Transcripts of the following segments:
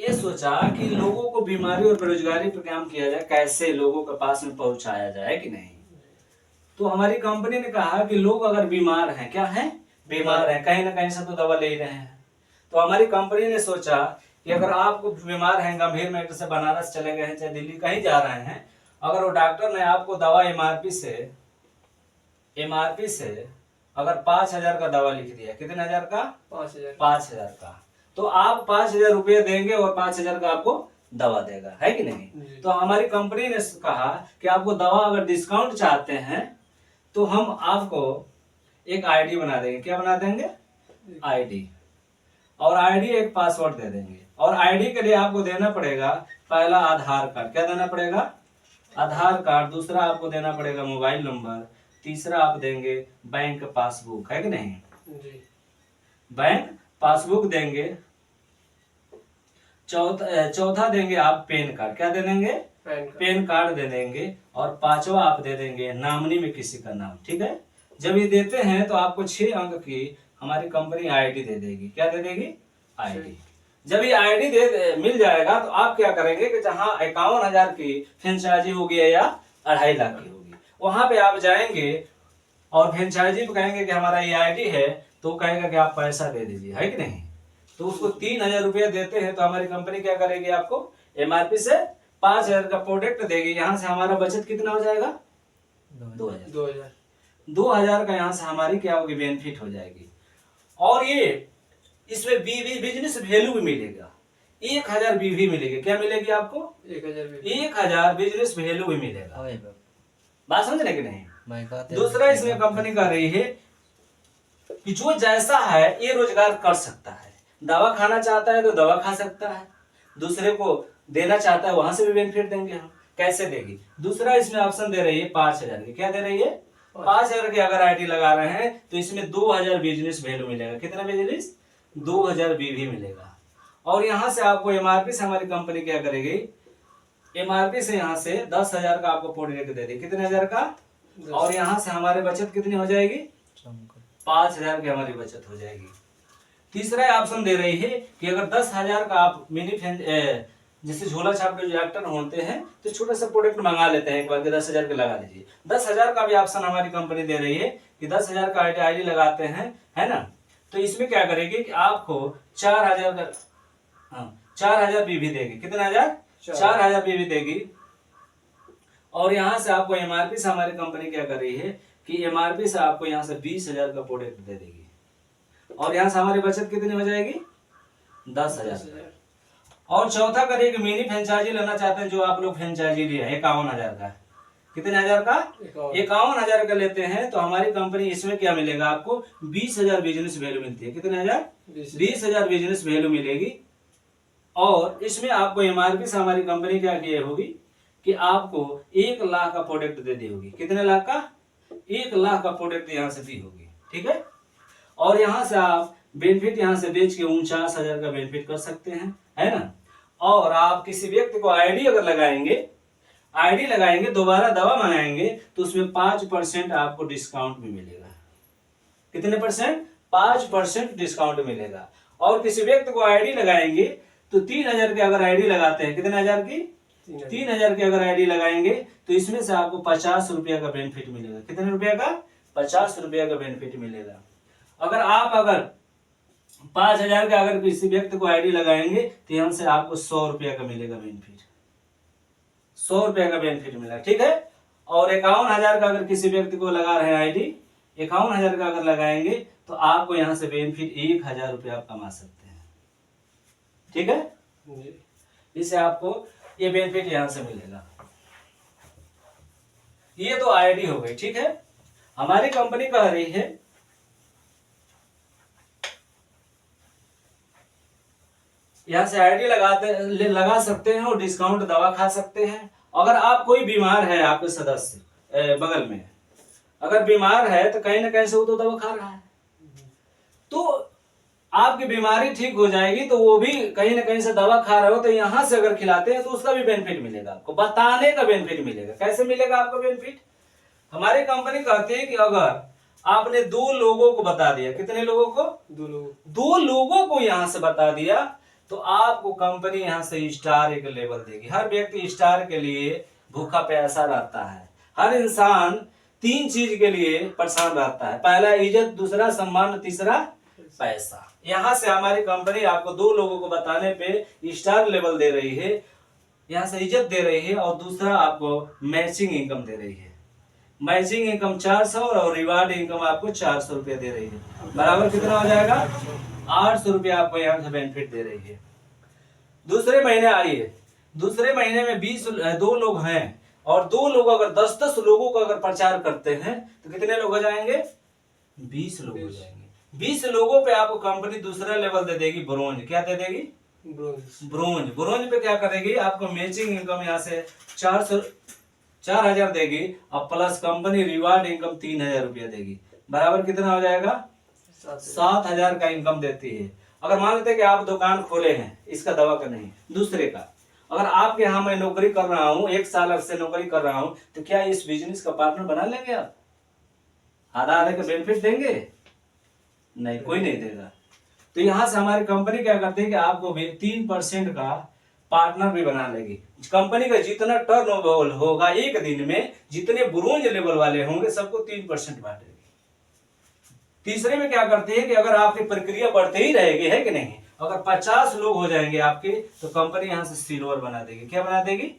ये सोचा कि लोगों को बीमारी और बेरोजगारी पर काम किया जाए, कैसे लोगों के पास में पहुंचाया जाए कि नहीं। तो हमारी कंपनी ने कहा कि लोग अगर बीमार हैं, क्या है, बीमार हैं, कहीं ना कहीं से तो दवा ले रहे हैं। तो हमारी कंपनी ने सोचा कि अगर आपको बीमार हैं, गंभीर मैटर से बनारस चले गए हैं, चाहे दिल्ली कहीं जा रहे हैं, अगर वो डॉक्टर ने आपको दवा एमआरपी से अगर 5,000 का दवा लिख दिया, कितने हजार का, 5,000 का, तो आप 5,000 रुपये देंगे और 5,000 का आपको दवा देगा, है कि नहीं। तो हमारी कंपनी ने कहा कि आपको दवा अगर डिस्काउंट चाहते हैं तो हम आपको एक आईडी बना देंगे। क्या बना देंगे, आईडी, और आईडी एक पासवर्ड दे देंगे। और आईडी के लिए आपको देना पड़ेगा पहला आधार कार्ड। क्या देना पड़ेगा, आधार कार्ड। दूसरा आपको देना पड़ेगा मोबाइल नंबर। तीसरा आप देंगे बैंक पासबुक, है कि नहीं जी, बैंक पासबुक देंगे। चौथा देंगे आप पेन कार्ड। क्या दे देंगे, पेन कार्ड दे देंगे। और पांचवा आप दे देंगे नॉमिनी में किसी का नाम, ठीक है। जब ये देते हैं तो आपको 6 अंक की हमारी कंपनी आईडी दे देगी। क्या दे देगी, आईडी। जब ये आईडी मिल जाएगा तो आप क्या करेंगे कि जहां 51,000 की फ्रेंचाइजी होगी या 2.5 लाख की होगी, वहां पे आप जाएंगे और फ्रेंचाइजी को कहेंगे कि हमारा ये आईडी है, तो वो कहेगा कि आप पैसा दे दीजिए, है कि नहीं। तो उसको 3,000 रुपया देते हैं तो हमारी कंपनी क्या करेगी, आपको एमआरपी से 5,000 का प्रोडक्ट देगी। यहाँ से हमारा बचत कितना हो जाएगा, 2,000 का यहाँ से हमारी क्या होगी, बेनिफिट हो जाएगी। और ये इसमें बिजनेस वैल्यू भी मिलेगा, 1,000 बीवी मिलेगी। क्या मिलेगी आपको, 1,000 बिजनेस वैल्यू भी मिलेगा। बात समझ रहे कि नहीं। दूसरा इसमें कंपनी कर रही है कि जो जैसा है ये रोजगार कर सकता है। दवा खाना चाहता है तो दवा खा सकता है, दूसरे को देना चाहता है वहां से भी बेनिफिट देंगे हम। कैसे देगी, दूसरा इसमें ऑप्शन दे रही है 5,000 की। क्या दे रही है, 5,000 की अगर आईडी लगा रहे हैं तो इसमें 2,000 बिजनेस वैल्यू मिलेगा। कितना बिजनेस, 2,000 बीवी मिलेगा। और यहाँ से आपको एमआरपी से हमारी कंपनी क्या करेगी, एमआरपी से यहाँ से 10,000 का आपको प्रोडक्ट दे देगी। कितने हजार का, और यहाँ से हमारी बचत कितनी हो जाएगी, 5,000 की हमारी बचत हो जाएगी। तीसरा ऑप्शन दे रही है कि अगर 10,000 का आप मिनी जैसे झोला छाप के जो एक्टर होते हैं तो छोटा सा प्रोडक्ट मंगा लेते हैं एक बार के 10,000 के लगा लीजिए। 10,000 का भी ऑप्शन हमारी कंपनी दे रही है कि 10,000 का आईडी लगाते हैं, है ना। तो इसमें क्या करेगी कि आपको 4,000 का 4,000 बीवी देगी। कितने हजार, 4,000 बीवी देगी। और यहाँ से आपको एमआरपी से हमारी कंपनी क्या कर रही है कि एमआरपी से आपको यहाँ से 20,000 का प्रोडक्ट दे देगी। और यहाँ से हमारी बचत कितनी हो जाएगी, 10,000। और चौथा करिए कि मिनी फ्रेंचाइजी लेना चाहते हैं, जो आप लोग फ्रेंचाइजी लिए 51,000 का। कितने हजार का, 51,000 का लेते हैं तो हमारी कंपनी इसमें क्या मिलेगा आपको, 20,000 बिजनेस वैल्यू मिलती है। कितने हजार, 20,000 बिजनेस वैल्यू मिलेगी। और इसमें आपको एमआरपी से हमारी कंपनी क्या किए होगी कि आपको 1 लाख का प्रोडक्ट दे दी होगी। कितने लाख का, 1 लाख का प्रोडक्ट यहाँ से दी होगी, ठीक है। और यहाँ से आप बेनिफिट यहाँ से बेच के 49,000 का बेनिफिट कर सकते हैं, है ना। और आप किसी व्यक्ति को आईडी अगर लगाएंगे दोबारा दवा मंगाएंगे तो उसमें 5% आपको डिस्काउंट भी मिलेगा। कितने परसेंट, 5% डिस्काउंट मिलेगा। और किसी व्यक्ति को आईडी लगाएंगे तो 3,000 की अगर आईडी लगाते हैं, कितने हजार की, 3,000 की अगर आईडी लगाएंगे तो इसमें से आपको 50 रुपया का बेनिफिट मिलेगा। कितने रुपया का, 50 रुपया का बेनिफिट मिलेगा। अगर 5,000 का अगर किसी व्यक्ति को आईडी लगाएंगे तो यहाँ से आपको 100 रुपया का मिलेगा बेनिफिट, 100 रुपया का बेनिफिट मिलेगा, ठीक है। और 51,000 का अगर किसी व्यक्ति को लगा रहे हैं आईडी, 51,000 का अगर लगाएंगे तो आपको यहाँ से बेनिफिट 1,000 रुपया आप कमा सकते हैं, ठीक है। इससे आपको ये बेनिफिट यहाँ से मिलेगा। ये तो आईडी हो गई, ठीक है। हमारी कंपनी कह रही है यहाँ से आईडी लगा सकते हैं और डिस्काउंट दवा खा सकते हैं। अगर आप कोई बीमार है, आपके सदस्य बगल में अगर बीमार है तो कहीं ना कहीं से वो तो दवा खा रहा है, तो आपकी बीमारी ठीक हो जाएगी तो वो भी कहीं ना कहीं से दवा खा रहे हो तो यहाँ से अगर खिलाते हैं तो उसका भी बेनिफिट मिलेगा, आपको बताने का बेनिफिट मिलेगा। कैसे मिलेगा आपको बेनिफिट, हमारी कंपनी कहती है कि अगर आपने 2 लोगों को बता दिया, कितने लोगों को, 2 लोगों को यहाँ से बता दिया तो आपको कंपनी यहाँ से स्टार एक लेवल देगी। हर व्यक्ति स्टार के लिए भूखा प्यासा रहता है। हर इंसान 3 चीज के लिए परेशान रहता है, पहला इज्जत, दूसरा सम्मान, तीसरा पैसा। यहाँ से हमारी कंपनी आपको 2 लोगों को बताने पे स्टार लेवल दे रही है, यहाँ से इज्जत दे रही है, और दूसरा आपको मैचिंग इनकम दे रही है। मैचिंग इनकम 400 और रिवार्ड इनकम आपको 400 रुपया दे रही है। बराबर कितना हो जाएगा? 800 रुपया आपको यहाँ से बेनिफिट दे रही है। दूसरे महीने आइए, दूसरे महीने में 2 लोग हैं, और 2 लोग अगर 10-10 लोगों को अगर प्रचार करते हैं तो कितने लोग हो जाएंगे? 20 लोग हो जाएंगे। 20 लोगों पे आपको कंपनी दूसरा लेवल दे देगी, ब्रोंज। क्या दे देगी? ब्रोंज। ब्रोंज पे क्या करेगी? आपको मैचिंग इनकम यहाँ से 4,000 देगी, और प्लस कंपनी रिवार्ड इनकम 3,000 रुपया देगी। बराबर कितना हो जाएगा? 7,000 का इनकम देती है। अगर मान लेते हैं कि आप दुकान खोले हैं, इसका दवा का नहीं, दूसरे का, अगर आपके यहाँ मैं नौकरी कर रहा हूँ, 1 साल से नौकरी कर रहा हूँ, तो क्या इस बिजनेस का पार्टनर बना लेंगे आप? आधा का बेनिफिट देंगे? नहीं, कोई नहीं देगा। तो यहाँ से हमारी कंपनी क्या करती है कि आपको भी 3% का पार्टनर भी बना लेगी। कंपनी का जितना टर्नओवर होगा एक दिन में, जितने ब्रोंज लेवल वाले होंगे सबको 3% बांटेगी। तीसरे में क्या करती है कि अगर आपकी प्रक्रिया बढ़ते ही रहेगी, है कि नहीं, अगर 50 लोग हो जाएंगे आपके, तो कंपनी यहाँ से सिल्वर बना देगी। क्या बना देगी?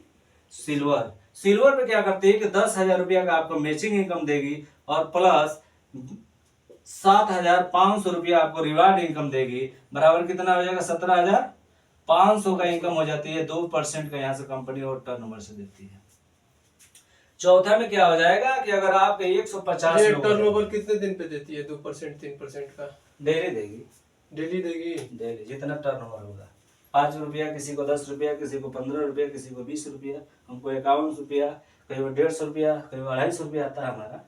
सिल्वर। सिल्वर पे क्या करती है कि 10,000 रुपया का आपको मैचिंग इनकम देगी, और प्लस 7,500 रुपया आपको रिवार्ड इनकम देगी। बराबर कितना हो जाएगा? 17,500 का इनकम हो जाती है। 2% का यहाँ से कंपनी और टर्नओवर से देती है। चौथा में क्या हो जाएगा कि अगर आपके 150 टर्नओवर कितने दिन पे देती है? 2% 3% का डेली देगी। डेली देगी? डेली जितना टर्नओवर होगा। 5 रुपया, किसी को 10 रुपया, किसी को 15 रुपया, किसी को 20 रुपया, हमको 51 रुपया, कहीं 150 रुपया, कहीं 250 रुपया आता है हमारा।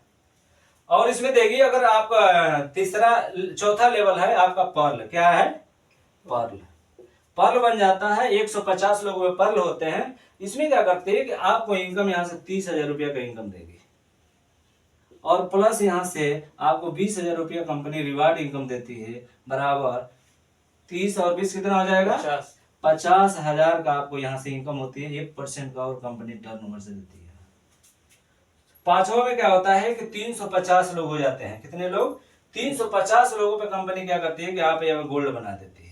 और इसमें देगी अगर आपका चौथा लेवल है आपका पर्ल। क्या है? पर्ल। पर्ल बन जाता है। 150 लोगों में पर्ल होते हैं। इसमें क्या करते हैं कि आपको इनकम यहाँ से 30,000 रुपया का इनकम देगी, और प्लस यहाँ से आपको 20,000 रुपया कंपनी रिवार्ड इनकम देती है। बराबर 30 और 20 कितना हो जाएगा? 50,000 का आपको यहाँ से इनकम होती है। 1% का और कंपनी टर्नओवर से देती है। पांचवा में क्या होता है कि 350 लोग हो जाते हैं। कितने लोग? 350 लोगों पे कंपनी क्या करती है कि आप यहाँ गोल्ड बना देती है।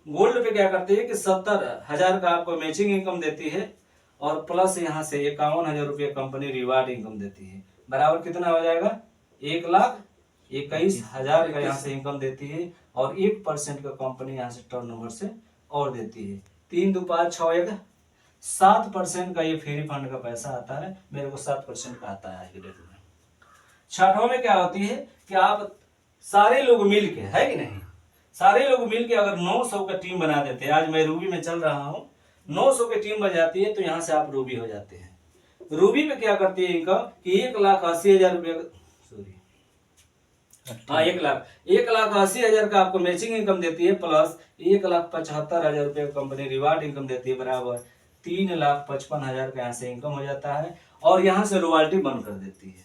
गोल्ड पे क्या करती है कि 70,000 का आपको मैचिंग इनकम देती है, और प्लस यहाँ से 51,000 रुपया कंपनी रिवार्ड इनकम देती है। बराबर कितना हो जाएगा? 1,21,000 का यहाँ से इनकम देती है, और 1% का कंपनी यहाँ से टर्नओवर से और देती है। 3 2 5 6 1 7% का ये फ्री फंड का पैसा आता है। मेरे को 7% का आता है आज के डेट में। छठों में क्या होती है कि आप सारे लोग मिल के, है कि नहीं, सारे लोग मिलके अगर 900 का टीम बना देते हैं, आज मैं रूबी में चल रहा हूँ, 900 की टीम बन जाती है, तो यहाँ से आप रूबी हो जाते हैं। रूबी में क्या करती है इनकम कि 1,80,000 रुपया, सॉरी हाँ 1,80,000 का आपको मैचिंग इनकम देती है, प्लस 1,75,000 रुपया कंपनी रिवार्ड इनकम देती है। बराबर 3,55,000 का यहाँ से इनकम हो जाता है, और यहाँ से रॉयल्टी बंद कर देती है।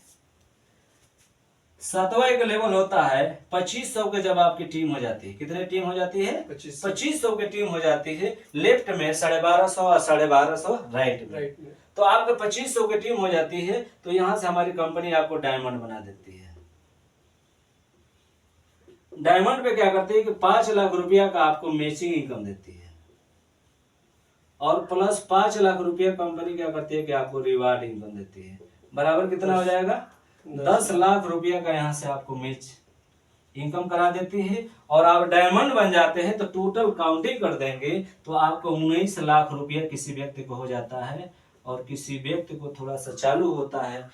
7वां एक लेवल होता है 2500 के, जब आपकी टीम हो जाती है। कितने टीम हो जाती है? 2500 की टीम हो जाती है। लेफ्ट में 1250 और 1250 राइट में। तो आपके 2500 की टीम हो जाती है, तो यहाँ से हमारी कंपनी आपको डायमंड बना देती है। डायमंड पे क्या करती है कि 5 लाख रुपया का आपको मैचिंग इनकम देती है, और प्लस 5 लाख रुपया कंपनी क्या करती है कि आपको रिवार्ड इनकम देती है। बराबर कितना हो जाएगा? 10 लाख रुपया का यहाँ से आपको मैच इनकम करा देती है, और आप डायमंड बन जाते हैं तो टोटल काउंटिंग कर देंगे तो आपको 19 लाख रुपया किसी व्यक्ति को हो जाता है। और किसी व्यक्ति को थोड़ा सा चालू होता है,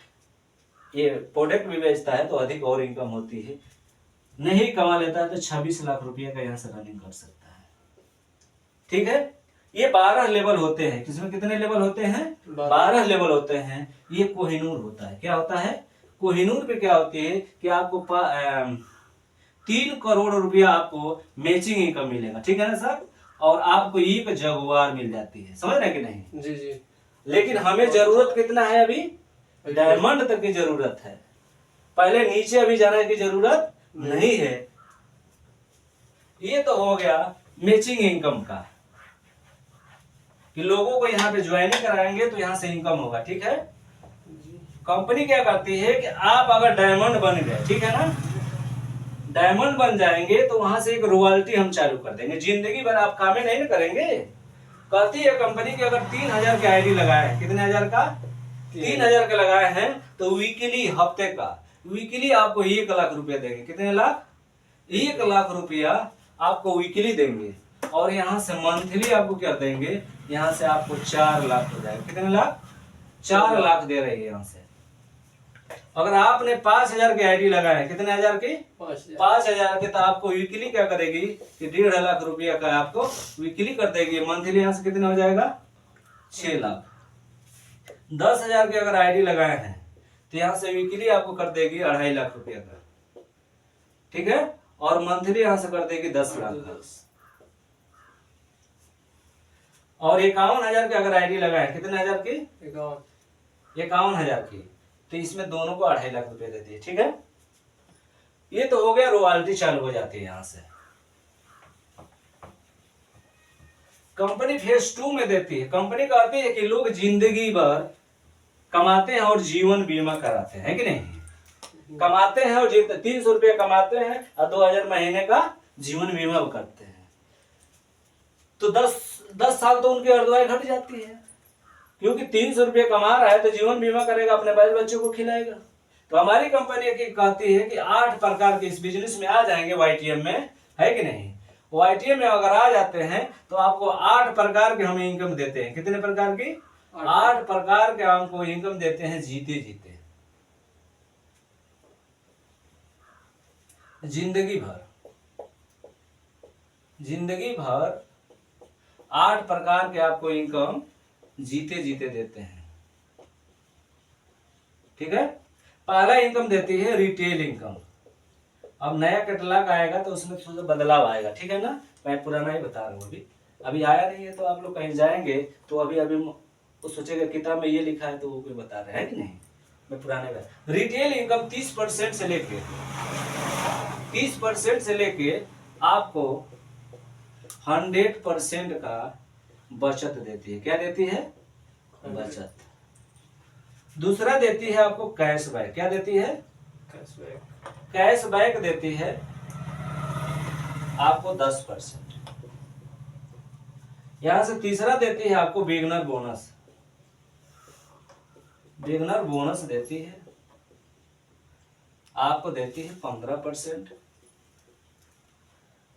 ये प्रोडक्ट भी बेचता है, तो अधिक और इनकम होती है। नहीं कमा लेता है तो 26 लाख रुपया का यहाँ से रनिंग कर सकता है। ठीक है, ये 12 लेवल होते हैं। किसमें कितने लेवल होते हैं? 12 लेवल होते हैं। ये कोहिनूर होता है। क्या होता है? कोहिनूर पे क्या होती है कि आपको 3 करोड़ रुपया आपको मैचिंग इनकम मिलेगा। ठीक है ना सर? और आपको एक जगुआर मिल जाती है। समझ रहे कि नहीं? जी जी। लेकिन हमें जरूरत कितना है? अभी डायमंड तक की जरूरत है, पहले नीचे अभी जाने की जरूरत नहीं है। ये तो हो गया मैचिंग इनकम का, कि लोगों को यहाँ पे ज्वाइनिंग कराएंगे तो यहाँ से इनकम होगा, ठीक है। कंपनी क्या करती है कि आप अगर डायमंड बन गए, ठीक है ना, डायमंड बन जाएंगे तो वहां से एक रॉयल्टी हम चालू कर देंगे, जिंदगी भर आप कामें नहीं ना करेंगे। कहती है कंपनी की अगर 3000 के आईडी लगाए हैं, कितने हजार का, 3000 के लगाए हैं, तो वीकली, हफ्ते का वीकली आपको 1 लाख रुपया देंगे। कितने लाख, 1 लाख रुपया आपको वीकली देंगे। और यहाँ से मंथली आपको क्या देंगे, यहाँ से आपको 4 लाख हो जाएगा। कितने लाख, 4 लाख दे रही है यहाँ से। अगर आपने 5000 की आईडी लगाए है, कितने हजार की, 5000 के, तो आपको वीकली क्या करेगी कि 1.5 लाख रुपया का आपको वीकली कर देगी। मंथली यहाँ से कितना हो जाएगा, 6 लाख। 10,000 के अगर आईडी लगाए हैं तो यहाँ से वीकली आपको कर देगी 2.5 लाख रुपया का, ठीक है। और मंथली यहाँ से कर देगी 10 लाख का। और 51,000 के अगर आईडी लगाए, कितने हजार की, 51,000 की, तो इसमें दोनों को 2.5 लाख रुपए देती है, ठीक है। ये तो हो गया, रॉयल्टी चालू हो जाती है यहां से। कंपनी फेज 2 में देती है। कंपनी कहती है कि लोग जिंदगी भर कमाते हैं और जीवन बीमा कराते हैं, कि नहीं, कमाते हैं और 300 रुपये कमाते हैं और 2000 महीने का जीवन बीमा करते हैं, तो 10 साल तो उनकी अर्धवाई घट जाती है, क्योंकि 300 रुपये कमा रहा है तो जीवन बीमा करेगा, अपने बाल बच्चों को खिलाएगा। तो हमारी कंपनी की कहती है कि 8 प्रकार के इस बिजनेस में आ जाएंगे YTM में, है कि नहीं। YTM में अगर आ जाते हैं तो आपको 8 प्रकार के हम इनकम देते हैं। कितने प्रकार की, 8 प्रकार के हमको इनकम देते हैं, जीते जीते, जिंदगी भर 8 प्रकार के आपको इनकम जीते जीते देते हैं, ठीक है। पहला इनकम देती है रिटेल इनकम। अब नया कैटलॉग आएगा तो उसमें थोड़ा बदलाव आएगा, ठीक है ना। मैं पुराना ही बता रहा हूँ, अभी आया नहीं है, तो आप लोग कहीं जाएंगे तो अभी वो सोचेगा किताब में ये लिखा है तो वो कोई बता रहे हैं कि नहीं। मैं पुराने का रिटेल इनकम 30% से लेके आपको 100% का बचत देती है। क्या देती है, बचत। दूसरा देती है आपको कैशबैक। क्या देती है, कैशबैक देती है आपको 10%। यहां से तीसरा देती है आपको बिगनर बोनस। बिगनर बोनस देती है आपको, देती है 15%।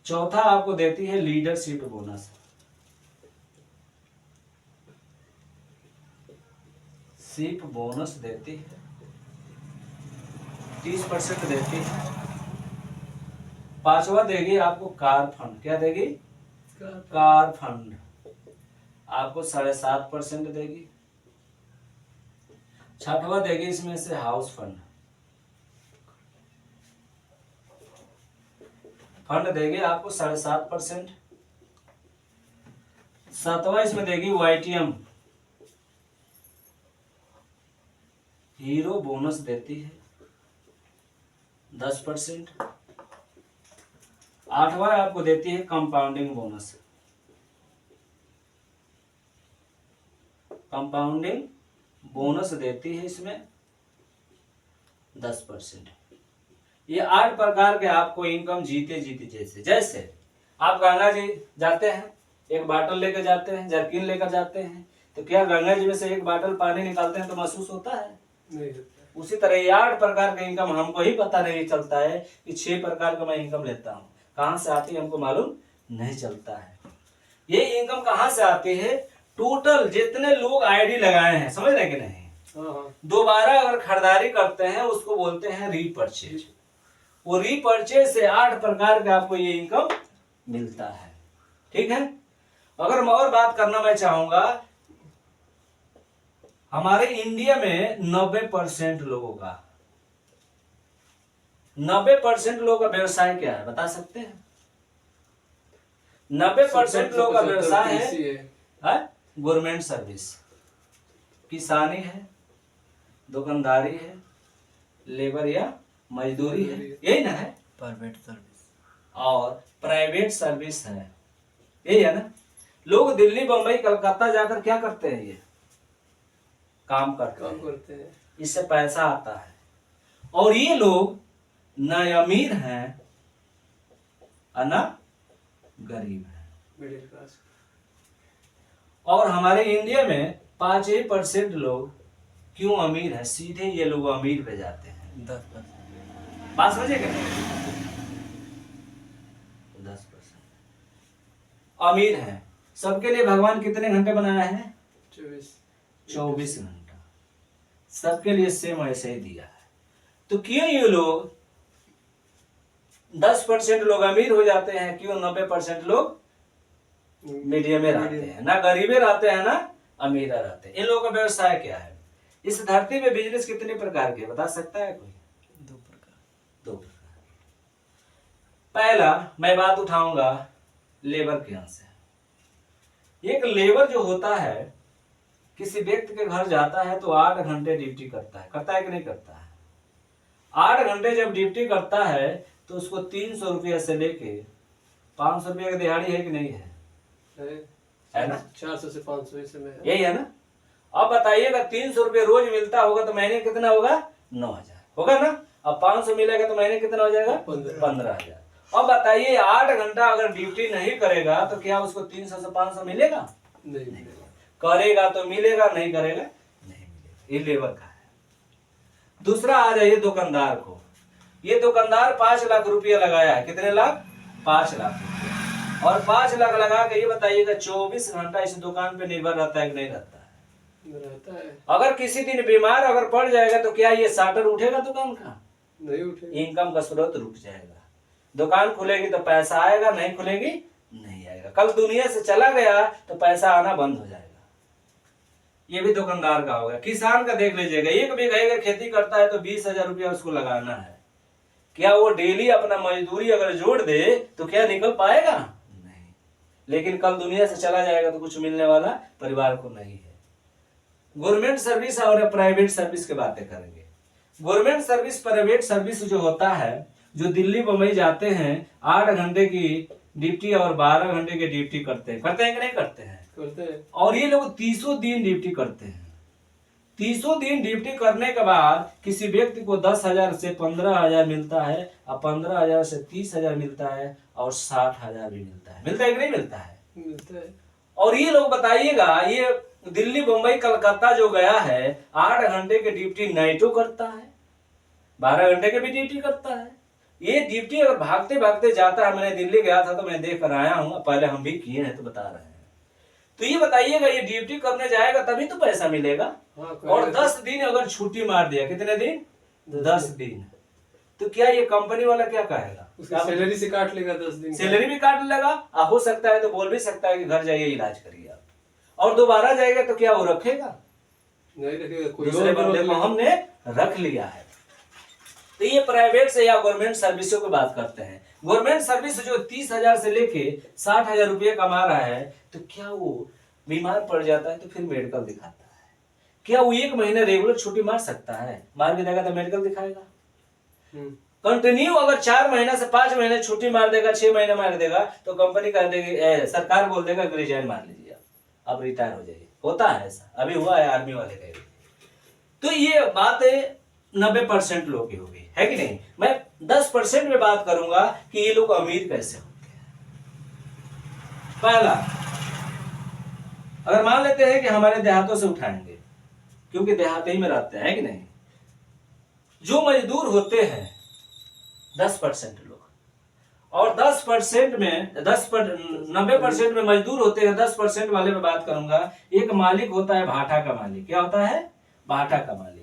चौथा आपको देती है लीडरशिप बोनस। सिप बोनस देती है 30% देती है। पांचवा देगी आपको कार फंड। क्या देगी, कार फंड आपको 7.5% देगी। छठवा देगी इसमें से हाउस फंड देगी आपको 7.5%। सातवां इसमें देगी YTM हीरो बोनस देती है 10%। आठवां आपको देती है कंपाउंडिंग बोनस। कंपाउंडिंग बोनस देती है इसमें 10%। ये 8 प्रकार के आपको इनकम जीते जीते, जैसे आप गंगा जी जाते हैं, एक बाटल लेकर जाते हैं, जर्किन लेकर जाते हैं, तो क्या गंगा जी में से एक बाटल पानी निकालते हैं तो महसूस होता है, नहीं होता। उसी तरह ये 8 प्रकार का इनकम हमको ही पता नहीं चलता है कि 6 प्रकार का मैं इनकम लेता हूँ, कहाँ से आती है हमको मालूम नहीं चलता है। ये इनकम कहाँ से आती है, टोटल जितने लोग आईडी लगाए हैं, समझ रहे कि नहीं, दोबारा अगर खरीदारी करते हैं उसको बोलते हैं रीपरचेज। वो रीपरचेज से 8 प्रकार का आपको ये इनकम मिलता है, ठीक है। अगर मैं और बात करना मैं चाहूंगा, हमारे इंडिया में 90% लोगों का 90% लोगों का व्यवसाय क्या है बता सकते हैं? 90% लोगों का व्यवसाय है गवर्नमेंट सर्विस, किसानी है, दुकानदारी है, लेबर या मजदूरी है, यही ना है, प्राइवेट सर्विस और प्राइवेट सर्विस है, यही है ना। लोग दिल्ली बम्बई कलकत्ता जाकर क्या करते हैं, ये काम करते हैं, इससे पैसा आता है। और ये लोग न अमीर हैं और न गरीब हैं, मिडिल क्लास। और हमारे इंडिया में 5% लोग क्यों अमीर है, सीधे ये लोग अमीर पे जाते हैं। 10% बात समझे क्या, 10% अमीर है। सबके लिए भगवान कितने घंटे बनाया है, 24 घंटा, सबके लिए सेम ऐसे ही दिया है। तो क्यों ये लोग 10% लोग अमीर हो जाते हैं, क्यों 90% लोग मीडियम में रहते हैं, ना गरीबे रहते हैं ना अमीर रहते हैं। इन लोगों का व्यवसाय क्या है, इस धरती में बिजनेस कितने प्रकार के बता सकता है कोई? 2 प्रकार। पहला मैं बात उठाऊंगा लेबर के यहाँ से। एक लेबर जो होता है, किसी व्यक्ति के घर जाता है तो 8 घंटे ड्यूटी करता है कि नहीं करता है? 8 घंटे जब ड्यूटी करता है तो उसको 300 रुपया से लेके 500 रुपया की दिहाड़ी है कि नहीं है ना? 400 से 500 इसमें यही है ना। अब बताइएगा 300 रुपये रोज मिलता होगा तो महीने कितना होगा, 9,000 होगा ना। अब 500 मिलेगा तो महीने कितना हो जाएगा, 15,000। अब बताइए 8 घंटा अगर ड्यूटी नहीं करेगा तो क्या उसको 300 से 500 मिलेगा? नहीं मिलेगा। करेगा तो मिलेगा, नहीं करेगा नहीं मिलेगा। ये लेबर का है। दूसरा आ जाइए दुकानदार को। ये दुकानदार 5 लाख रुपया लगाया है, कितने लाख, 5 लाख रुपया। और 5 लाख लगा के ये बताइएगा 24 घंटा इस दुकान पे निर्भर रहता है कि नहीं रहता है? अगर किसी दिन बीमार अगर पड़ जाएगा तो क्या ये शाटर उठेगा दुकान का? नहीं उठेगा। इनकम का स्रोत रुक जाएगा। दुकान खुलेगी तो पैसा आएगा, नहीं खुलेगी नहीं आएगा। कल दुनिया से चला गया तो पैसा आना बंद हो जाएगा। ये भी दुकानदार का हो गया। किसान का देख लीजिएगा, 1 बीघे का खेती करता है तो 20,000 रुपया उसको लगाना है। क्या वो डेली अपना मजदूरी अगर जोड़ दे तो क्या निकल पाएगा? नहीं। लेकिन कल दुनिया से चला जाएगा तो कुछ मिलने वाला परिवार को नहीं है। गवर्नमेंट सर्विस और प्राइवेट सर्विस की बातें करेंगे। गवर्नमेंट सर्विस, प्राइवेट सर्विस जो होता है, जो दिल्ली बम्बई जाते हैं 8 घंटे की ड्यूटी और 12 घंटे की ड्यूटी करते हैं कि नहीं करते हैं? करते हैं। और ये लोग 30 दिन ड्यूटी करते हैं। 30 दिन ड्यूटी करने के बाद किसी व्यक्ति को 10,000 से 15,000 मिलता है, और 15,000 से 30,000 मिलता है, और 60,000 भी मिलता है। मिलता है कि नहीं मिलता है? मिलता है। और ये लोग बताइएगा, ये दिल्ली बम्बई कलकत्ता जो गया है 8 घंटे की ड्यूटी नाइटों करता है, 12 घंटे की भी ड्यूटी करता है। ये ड्यूटी अगर भागते भागते जाता है, मैंने दिल्ली गया था तो मैं देख कर आया हूँ, पहले हम भी किए हैं तो बता रहे हैं। तो ये बताइएगा, ये ड्यूटी करने जाएगा तभी तो पैसा मिलेगा। और 10 दिन अगर छुट्टी मार दिया, कितने दिन, 10 दिन, तो क्या ये कंपनी वाला क्या कहेगा? सैलरी से काट लेगा, 10 दिन सैलरी भी काट लेगा। हो सकता है तो बोल भी सकता है कि घर जाइए इलाज करिए आप, और दोबारा जाएगा तो क्या वो रखेगा? नहीं रखेगा। कोई दूसरे बंदे को हमने रख लिया है। तो ये प्राइवेट से या गवर्नमेंट सर्विसों की बात करते हैं। गवर्नमेंट सर्विस जो 30,000 से लेके 60,000 रुपये कमा रहा है, तो क्या वो बीमार पड़ जाता है तो फिर मेडिकल दिखाता है? क्या वो 1 महीना रेगुलर छुट्टी मार सकता है? मार के देगा तो मेडिकल दिखाएगा? कंटिन्यू अगर 4 महीना से 5 महीने छुट्टी मार देगा, 6 महीने मार देगा, तो कंपनी कह देगी, सरकार बोल देगा रिजाइन मार लीजिए, आप रिटायर हो जाइए। होता है ऐसा, अभी हुआ है आर्मी वाले का। तो ये बात 90% लोग की होगी, है कि नहीं? मैं 10% में बात करूंगा कि ये लोग अमीर कैसे होते हैं। पहला, अगर मान लेते हैं कि हमारे देहातों से उठाएंगे, क्योंकि देहात ही में रहते हैं, कि नहीं? जो मजदूर होते हैं 10% लोग, और 10% में 90% में मजदूर होते हैं। 10% वाले में बात करूंगा। एक मालिक होता है भाटा का मालिक। क्या होता है? भाटा का मालिक।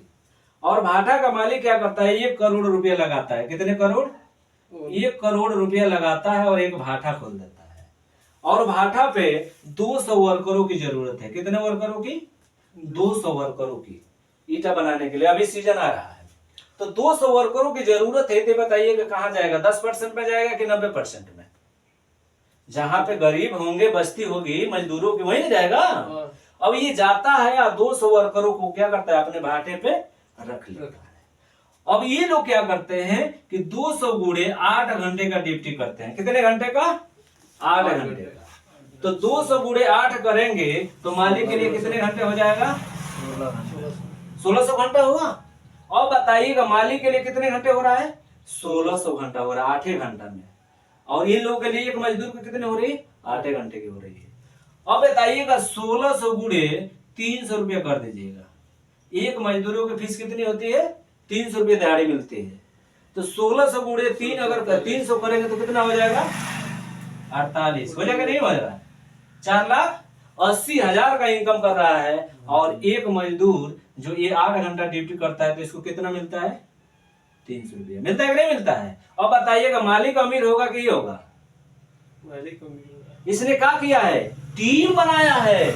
और भाटा का मालिक क्या करता है? 1 करोड़ रुपया लगाता है। कितने करोड़? 1 करोड़ रुपया लगाता है और एक भाटा खोल देता है। और भाटा पे 200 वर्करों की जरूरत है। कितने वर्करों की? 200 वर्करों की, ईटा बनाने के लिए। अभी सीजन आ रहा है तो 200 वर्करों की जरूरत है। तो बताइएगा कहां जाएगा? 10% में जाएगा कि 90% में? जहां पे गरीब होंगे, बस्ती होगी मजदूरों की, वही ना जाएगा। अब ये जाता है या 200 वर्करों को क्या करता है? अपने भाटे पे रख लेता है। अब ये लोग क्या करते हैं कि 200 गुणे 8 घंटे का ड्यूटी करते हैं। कितने घंटे का? 8 घंटे का। तो 200 गुणे 8 करेंगे तो मालिक के लिए कितने घंटे हो जाएगा? 1600 घंटा होगा। और बताइएगा मालिक के लिए कितने घंटे हो रहा है? 1600 घंटा हो रहा है 8 घंटा में। और इन लोगों के लिए एक मजदूर को कितने हो रही है? 8 घंटे की हो रही है। अब बताइएगा 1600 गुणे 300 रुपया कर दीजिएगा। एक मजदूरों की फीस कितनी होती है? 300 रुपये दिहाड़ी मिलती है। तो 1600 गुणे 3 अगर 300 करेंगे तो कितना हो जाएगा? 48 हो जाएगा, नहीं हो जाएगा? 4,80,000 का इनकम कर रहा है। और एक मजदूर जो ये 8 घंटा ड्यूटी करता है तो इसको कितना मिलता है? 300 रुपया मिलता है कि नहीं मिलता है? अब बताइएगा मालिक अमीर होगा कि ये होगा? मालिक अमीर होगा। इसने क्या किया है? टीम बनाया है,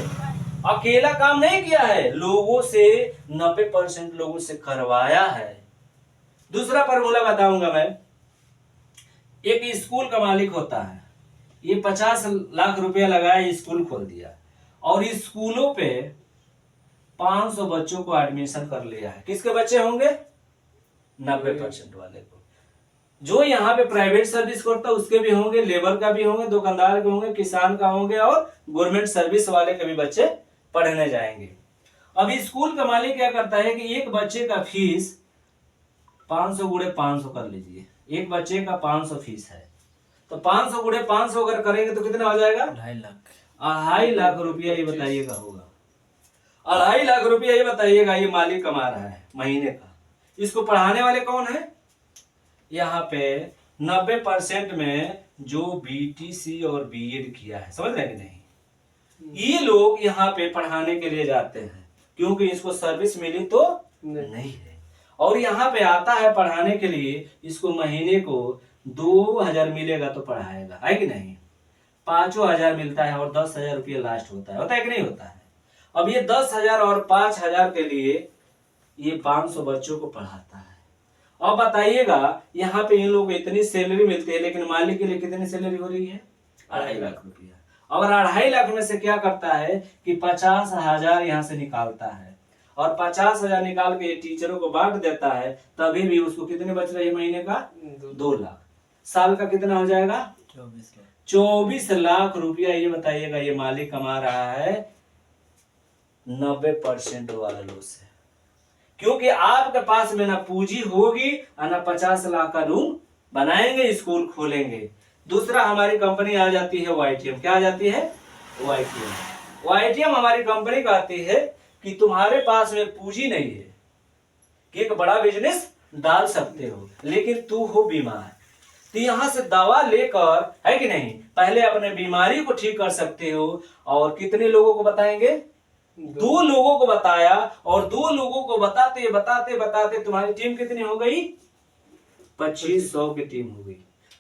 अकेला काम नहीं किया है, लोगों से 90% लोगों से करवाया है। दूसरा फॉर्मूला बताऊंगा मैं। एक स्कूल का मालिक होता है, ये 50 लाख रुपया लगाया, स्कूल खोल दिया और इस स्कूलों पे 500 बच्चों को एडमिशन कर लिया है। किसके बच्चे होंगे? 90% वाले को। जो यहाँ पे प्राइवेट सर्विस करता है उसके भी होंगे, लेबर का भी होंगे, दुकानदार के होंगे, किसान का होंगे और गवर्नमेंट सर्विस वाले के भी बच्चे पढ़ने जाएंगे। अब स्कूल का मालिक क्या करता है कि एक बच्चे का फीस 500 गुणे 500 कर लीजिए, एक बच्चे का 500 फीस है तो 500 गुणे 500 अगर करेंगे तो कितना हो जाएगा? 2.5 लाख रुपया। ये बताइएगा होगा 2.5 लाख रुपया। ये बताइएगा ये मालिक कमा रहा है महीने का। इसको पढ़ाने वाले कौन है? यहाँ पे 90% में जो बीटीसी और बीएड किया है, समझ रहे कि नहीं? ये लोग यहाँ पे पढ़ाने के लिए जाते हैं क्योंकि इसको सर्विस मिली तो नहीं है। और यहाँ पे आता है पढ़ाने के लिए, इसको महीने को 2000 मिलेगा तो पढ़ाएगा, है कि नहीं? 5000 मिलता है और 10,000 रुपये लास्ट होता है कि नहीं होता है? अब ये 10,000 और 5,000 के लिए ये 500 बच्चों को पढ़ाता है। अब बताइएगा यहाँ पे इन लोगों को इतनी सैलरी मिलती है लेकिन मालिक के लिए कितनी सैलरी हो रही है? 2.5 लाख रुपया। और 2.5 लाख में से क्या करता है कि 50,000 यहाँ से निकालता है और 50,000 निकाल के टीचरों को बांट देता है, तभी भी उसको कितने बच रहे हैं महीने का? 2 लाख। साल का कितना हो जाएगा? 24 लाख रुपया। ये बताइएगा ये मालिक कमा रहा है 90% वाला लोग से, क्योंकि आपके पास में ना पूंजी होगी और ना 50 लाख का रूम बनाएंगे, स्कूल खोलेंगे। दूसरा हमारी कंपनी आ जाती है वाईटीएम। क्या आ जाती है? वाईटीएम। वाईटीएम हमारी कंपनी कहती है कि तुम्हारे पास में पूंजी नहीं है कि एक बड़ा बिजनेस डाल सकते हो, लेकिन तू हो बीमार, तो यहाँ से दवा लेकर, है कि नहीं, पहले अपने बीमारी को ठीक कर सकते हो। और कितने लोगों को बताएंगे? 2 लोगों को बताया और 2 लोगों को बताते बताते बताते तुम्हारी टीम कितनी हो गई? 2500 की टीम हो गई।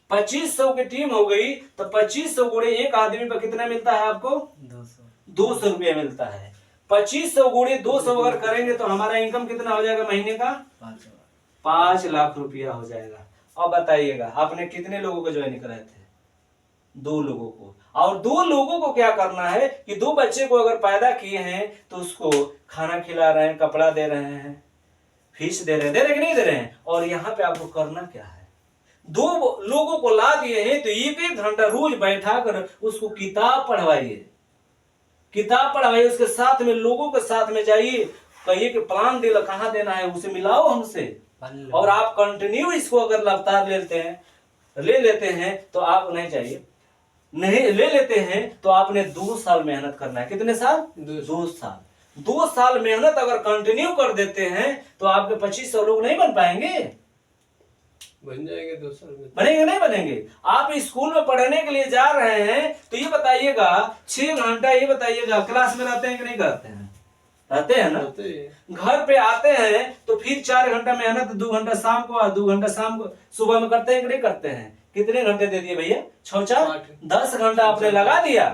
2500 की टीम हो गई तो 2500 गुणे एक आदमी पर कितना मिलता है आपको? 200 रुपया मिलता है। 2500 गुणे 200 अगर करेंगे तो हमारा इनकम कितना हो जाएगा महीने का? 5 लाख रुपया हो जाएगा। अब बताइएगा आपने कितने लोगों को ज्वाइन कराए थे? 2 लोगों को। और 2 लोगों को क्या करना है कि 2 बच्चे को अगर पैदा किए हैं तो उसको खाना खिला रहे हैं, कपड़ा दे रहे हैं, फीस दे रहे कि नहीं दे रहे हैं? और यहाँ पे आपको करना क्या है? 2 लोगों को ला दिए हैं तो 1-1 घंटा रोज बैठा कर उसको किताब पढ़वाइए, उसके साथ में लोगों के साथ में जाइए, कहिए कि प्लान दे कहाँ देना है उसे मिलाओ हमसे। और आप कंटिन्यू इसको अगर लगातार ले लेते हैं तो आप नहीं चाहिए, नहीं ले लेते हैं तो आपने 2 साल मेहनत करना है। कितने साल? 2 साल। 2 साल मेहनत अगर कंटिन्यू कर देते हैं तो आपके 2500 लोग नहीं बन पाएंगे? बन जाएंगे 2 साल में। बनेंगे नहीं बनेंगे? आप स्कूल में पढ़ने के लिए जा रहे हैं तो ये बताइएगा 6 घंटा, ये बताइएगा क्लास में रहते हैं कि नहीं रहते हैं? रहते हैं ना। घर पे आते हैं तो फिर 4 घंटा मेहनत, 2 घंटा शाम को और 2 घंटा शाम को सुबह में करते हैं कि नहीं करते हैं? कितने घंटे दे दिए भैया? 6-4 10 घंटा आपने लगा दिया।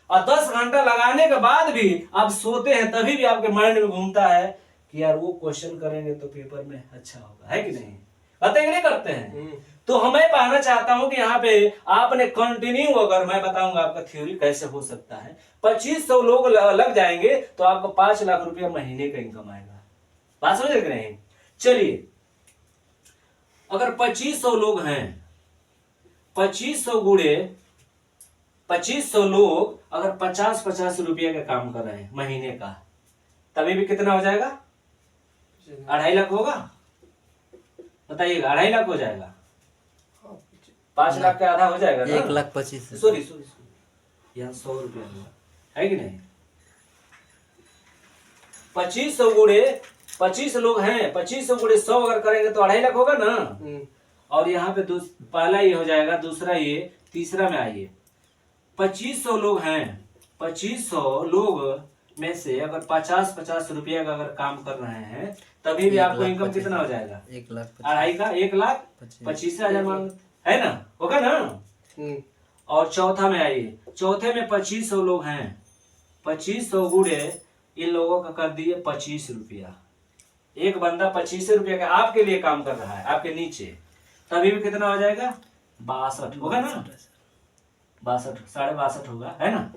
और 10 घंटा लगाने के बाद भी आप सोते हैं तभी भी आपके माइंड में घूमता है कि यार वो क्वेश्चन करेंगे तो पेपर में अच्छा होगा, है कि नहीं? करते हैं कि नहीं करते हैं? तो हमें कहना चाहता हूं कि यहाँ पे आपने कंटिन्यू, अगर मैं बताऊंगा आपका थ्योरी कैसे हो सकता है, 2500 लोग लग जाएंगे तो आपको 5 लाख रुपया महीने का इनकम आएगा। बात समझ रहे नहीं? चलिए, अगर 2500 लोग हैं, 2500 गुणे 2500 लोग अगर 50-50 रुपये का काम कर रहे हैं महीने का, तभी भी कितना हो जाएगा? 2.5 लाख होगा? बताइएगा, 2.5 लाख हो जाएगा? 5 लाख का आधा हो जाएगा ना? 1,25,000। सॉरी यहाँ 100 रुपया है कि नहीं? 2500 गुणे 25 लोग हैं, 2500 गुणे 100 अगर करेंगे तो 2.5 लाख होगा ना? और यहाँ पे पहला ये हो जाएगा, दूसरा ये, तीसरा में आइए 2500 लोग हैं, 2500 लोग में से अगर 50-50 रुपया का अगर काम कर रहे हैं तभी भी आपको इनकम कितना हो जाएगा? 1,25,000 का 1,25,000 मान है ना? होगा ना? और चौथा में आइए, चौथे में 2500 लोग हैं, 2500 गुणे इन लोगों का कर दिए 25 रुपया। एक बंदा 25 रुपया का आपके लिए काम कर रहा है, आपके नीचे, तभी भी कितना हो जाएगा? 62 होगा ना? 62, 62.5 होगा, है ना?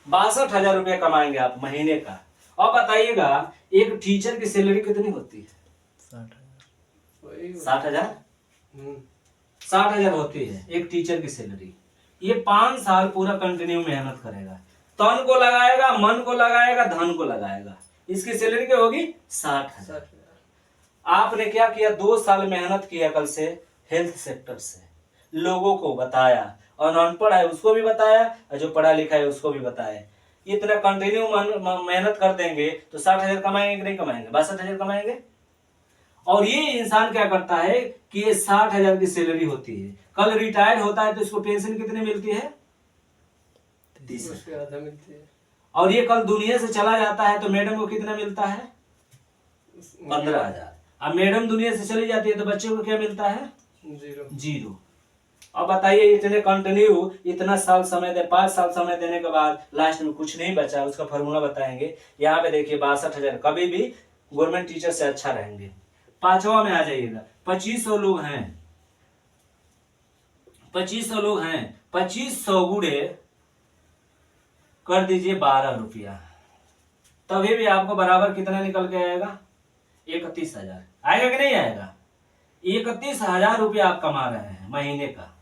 62,000 रुपया कमाएंगे आप महीने का। अब बताइएगा एक टीचर की सैलरी कितनी होती है? 60,000। 60,000 होती है एक टीचर की सैलरी। ये 5 साल पूरा कंटिन्यू मेहनत करेगा, तन को लगाएगा, मन को लगाएगा, धन को लगाएगा, इसकी सैलरी क्या होगी? 60,000। आपने क्या किया? 2 साल मेहनत किया कल से हेल्थ सेक्टर से, लोगों को बताया, और अनपढ़ है उसको भी बताया, और जो पढ़ा लिखा है उसको भी बताया। इतना कंटिन्यू मेहनत कर देंगे तो 60,000 कमाएंगे कि नहीं कमाएंगे? 62,000 कमाएंगे। और ये इंसान क्या करता है कि ये 60,000 की सैलरी होती है, कल रिटायर होता है तो इसको पेंशन कितनी मिलती है? 30 आधा मिलती है। और ये कल दुनिया से चला जाता है तो मैडम को कितना मिलता है? 15,000। अब मैडम दुनिया से चली जाती है तो बच्चे को क्या मिलता है? 0। अब बताइए इतने कंटिन्यू इतना साल समय दे, 5 साल समय देने के बाद लास्ट में कुछ नहीं बचा, उसका फॉर्मूला बताएंगे। यहाँ पे देखिए 62,000 कभी भी गवर्नमेंट टीचर से अच्छा रहेंगे। 5वां में आ जाइएगा, 2500 लोग हैं, 2500 लोग हैं, 2500 गुणे कर दीजिए 12 रुपया, तभी भी आपको बराबर कितना निकल के आएगा? 31,000 आएगा कि नहीं आएगा? 31,000 रुपया आप कमा रहे हैं महीने का।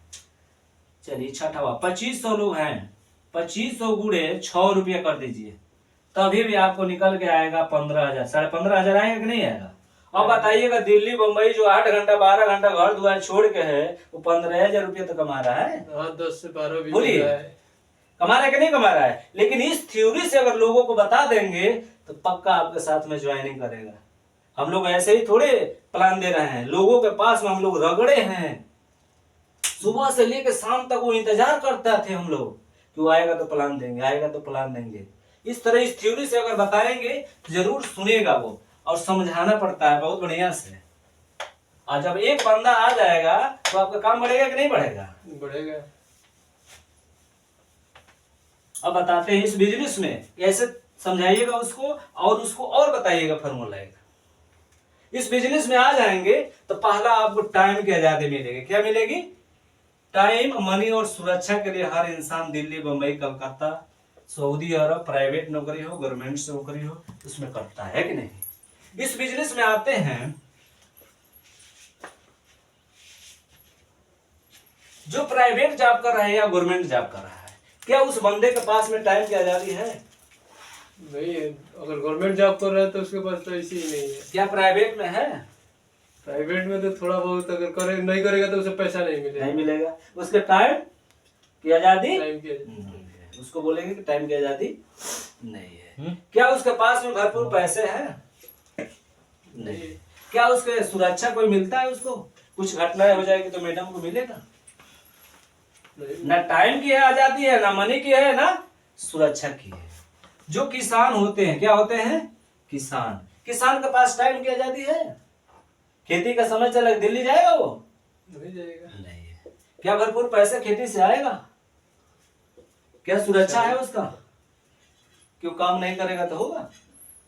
चलिए 6वां, 2500 लोग हैं, 2500 गुणे 6 रुपया कर दीजिए, तभी भी आपको निकल के आएगा 15,000। 15,500 आएगा कि नहीं आएगा? अब बताइएगा दिल्ली बम्बई जो 8 घंटा 12 घंटा घर द्वार छोड़ के है वो 15,000 रुपया तो कमा रहा है। 10 से 12 भी बोलिए, कमा रहा है कि नहीं कमा रहा है? लेकिन इस थ्योरी से अगर लोगों को बता देंगे तो पक्का आपके साथ में ज्वाइनिंग करेगा। हम लोग ऐसे ही थोड़े प्लान दे रहे हैं, लोगों के पास में हम लोग रगड़े हैं, सुबह से लेकर शाम तक वो इंतजार करते थे हम लोग कि वो आएगा तो प्लान देंगे, आएगा तो प्लान देंगे। इस तरह इस थ्योरी से अगर बताएंगे तो जरूर सुनेगा वो, और समझाना पड़ता है बहुत बढ़िया से। और जब एक बंदा आ जाएगा तो आपका काम बढ़ेगा कि नहीं बढ़ेगा? बढ़ेगा। अब बताते हैं इस बिजनेस में कैसे समझाइएगा उसको, और उसको और बताइएगा फॉर्मूला एक। इस बिजनेस में आ जाएंगे तो पहला आपको टाइम की आजादी मिलेगी। क्या मिलेगी? टाइम, मनी और सुरक्षा के लिए हर इंसान दिल्ली बंबई कलकत्ता सऊदी अरब प्राइवेट नौकरी हो गवर्नमेंट नौकरी हो उसमें करता है कि नहीं। इस बिजनेस में आते हैं जो प्राइवेट जॉब कर रहा है या गवर्नमेंट जॉब कर रहा है, क्या उस बंदे के पास में टाइम की आजादी है? नहीं है। अगर गवर्नमेंट जॉब कर रहा है तो उसके पास तो ऐसी ही नहीं है। क्या प्राइवेट में है? प्राइवेट में तो थोड़ा बहुत अगर करे नहीं करेगा तो उसे पैसा नहीं मिलेगा। नहीं मिलेगा। उसके टाइम की आजादी टाइम की उसको बोलेंगे कि टाइम की आजादी नहीं है। क्या उसके पास में भरपूर पैसे हैं? नहीं। क्या उसके सुरक्षा कोई मिलता है? उसको कुछ घटना हो जाएगी तो मैडम को मिलेगा? ना टाइम की है आजादी है, ना मनी की है, ना सुरक्षा की है। जो किसान होते हैं, क्या होते हैं? किसान। किसान के पास टाइम की आजादी है? खेती का समय चला दिल्ली जाएगा वो? नहीं जाएगा। नहीं है। क्या भरपूर पैसे खेती से आएगा? क्या सुरक्षा है उसका? क्यों काम नहीं करेगा तो होगा?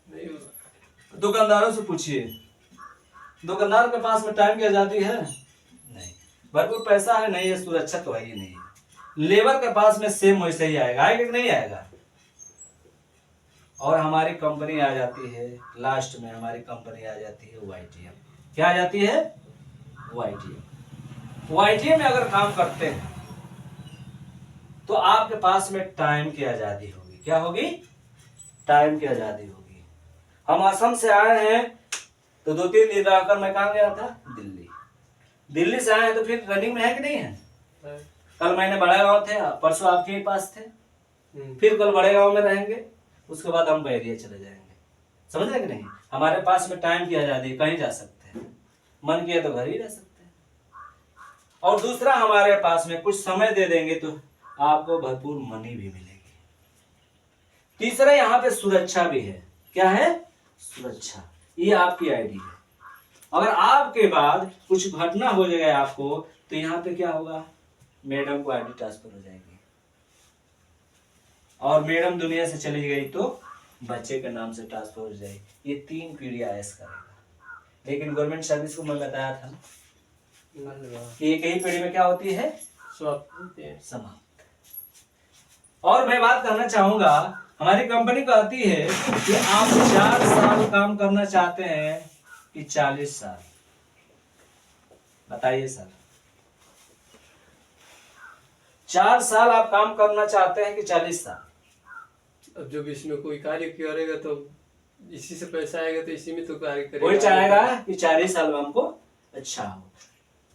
नहीं होगा। दुकानदारों से पूछिए, दुकानदार के पास में टाइम की आजादी है? नहीं। भरपूर पैसा है? नहीं है। सुरक्षा तो है ही नहीं। लेबर के पास में सेम वैसे ही आएगा कि नहीं आएगा? और हमारी कंपनी आ जाती है लास्ट में, हमारी कंपनी आ जाती है YTM। क्या आ जाती है? YTM। YTM में अगर काम करते हैं तो आपके पास में टाइम की आजादी होगी। क्या होगी? टाइम की आजादी होगी। हम असम से आए हैं तो 2-3 दिन रहकर मैं कहाँ गया था? दिल्ली। दिल्ली से आए हैं तो फिर रनिंग में है कि नहीं है? कल मैंने बड़ा गांव थे, परसों आपके ही पास थे, फिर कल बड़े गांव में रहेंगे, उसके बाद हम बैरिया चले जाएंगे। समझ रहे कि नहीं? हमारे पास में टाइम की आजादी, कहीं जा सकते हैं, मन किया तो घर ही रह सकते हैं। और दूसरा, हमारे पास में कुछ समय दे देंगे तो आपको भरपूर मनी भी मिलेगी। तीसरा, यहाँ पे सुरक्षा भी है। क्या है? सुरक्षा। ये आपकी आईडी है। अगर आपके बाद कुछ घटना हो जाएगा आपको, तो यहाँ पे क्या होगा? मैडम को आईडी ट्रांसफर हो जाएगी, और मैडम दुनिया से चली गई तो बच्चे के नाम से ट्रांसफर हो जाएगी। ये 3 पीढ़ी आयस करेगा। लेकिन गवर्नमेंट सर्विस को मैं बताया था कि एक ही पीढ़ी में क्या होती है? समाप्त। और मैं बात करना चाहूंगा, हमारी कंपनी कहती है कि आप 4 साल काम करना चाहते हैं कि 40 साल? बताइए सर, 4 साल आप काम करना चाहते हैं कि 40 साल? अब जब इसमें कोई कार्य करेगा तो इसी से पैसा आएगा, तो इसी में तो कार्य करेगा। कोई चाहेगा कि 40 साल में हमको अच्छा हो।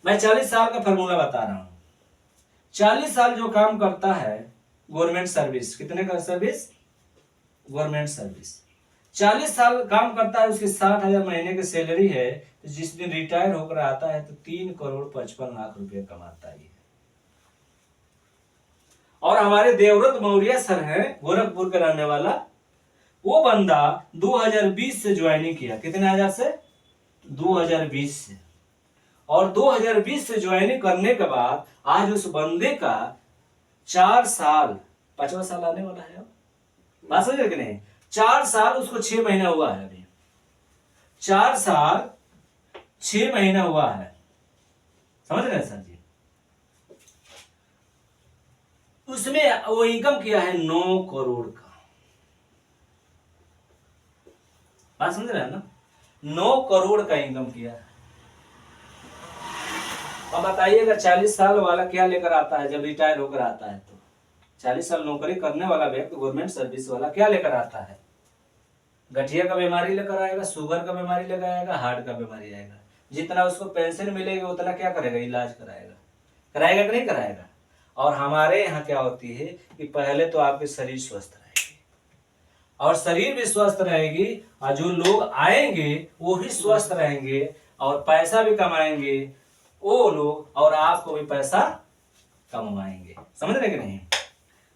मैं 40 साल का फॉर्मूला बता रहा हूं। 40 साल जो काम करता है गवर्नमेंट सर्विस, कितने का सर्विस? गवर्नमेंट सर्विस 40 साल काम करता है, उसकी 60,000 महीने की सैलरी है, तो जिस दिन रिटायर होकर आता है तो 3,55,00,000 रुपए कमाता है। और हमारे देवव्रत मौर्य सर हैं, गोरखपुर के रहने वाला, वो बंदा 2020 से ज्वाइनिंग किया। कितने हजार से? 2020 से। और 2020 से ज्वाइनिंग करने के बाद आज उस बंदे का 4 साल, 5वां साल आने वाला है। बात समझ रहे कि नहीं? 4 साल, उसको 6 महीना हुआ है अभी। 4 साल 6 महीना हुआ है। समझ रहे हैं सर जी? उसमें वो इनकम किया है 9 करोड़ का। बात समझ रहे हैं ना? 9 करोड़ का इनकम किया है। अब बताइएगा 40 साल वाला क्या लेकर आता है जब रिटायर होकर आता है? तो 40 साल नौकरी करने वाला व्यक्ति, गवर्नमेंट सर्विस वाला, क्या लेकर आता है? गठिया का बीमारी लेकर आएगा, शुगर का बीमारी लेकर आएगा, हार्ट का बीमारी आएगा। जितना उसको पेंशन मिलेगी उतना क्या करेगा? इलाज कराएगा। कराएगा कि नहीं कराएगा? और हमारे यहाँ क्या होती है कि पहले तो आपके शरीर स्वस्थ रहेगी, और शरीर भी स्वस्थ रहेगी, और जो लोग आएंगे वो भी स्वस्थ रहेंगे और पैसा भी कमाएंगे वो लोग, और आपको भी पैसा कमाएंगे। समझ रहे कि नहीं?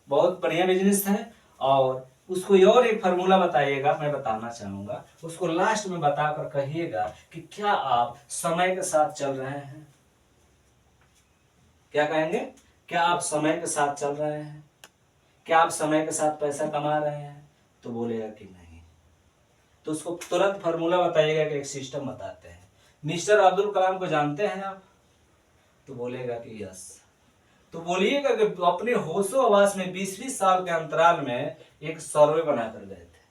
बहुत बढ़िया बिजनेस है। और उसको और एक फार्मूला बताइएगा, मैं बताना चाहूंगा, उसको लास्ट में बताकर कहिएगा कि क्या आप समय के साथ चल रहे हैं? क्या कहेंगे? क्या आप समय के साथ चल रहे हैं? क्या आप समय के साथ पैसा कमा रहे हैं? तो बोलेगा कि नहीं। तो उसको तुरंत फार्मूला बताइएगा कि एक सिस्टम बताते हैं। मिस्टर अब्दुल कलाम को जानते हैं आप? तो बोलेगा कि यस। तो बोलिएगा कि अपने होशो हवास में 20-20 साल के अंतराल में एक सर्वे बनाकर गए थे।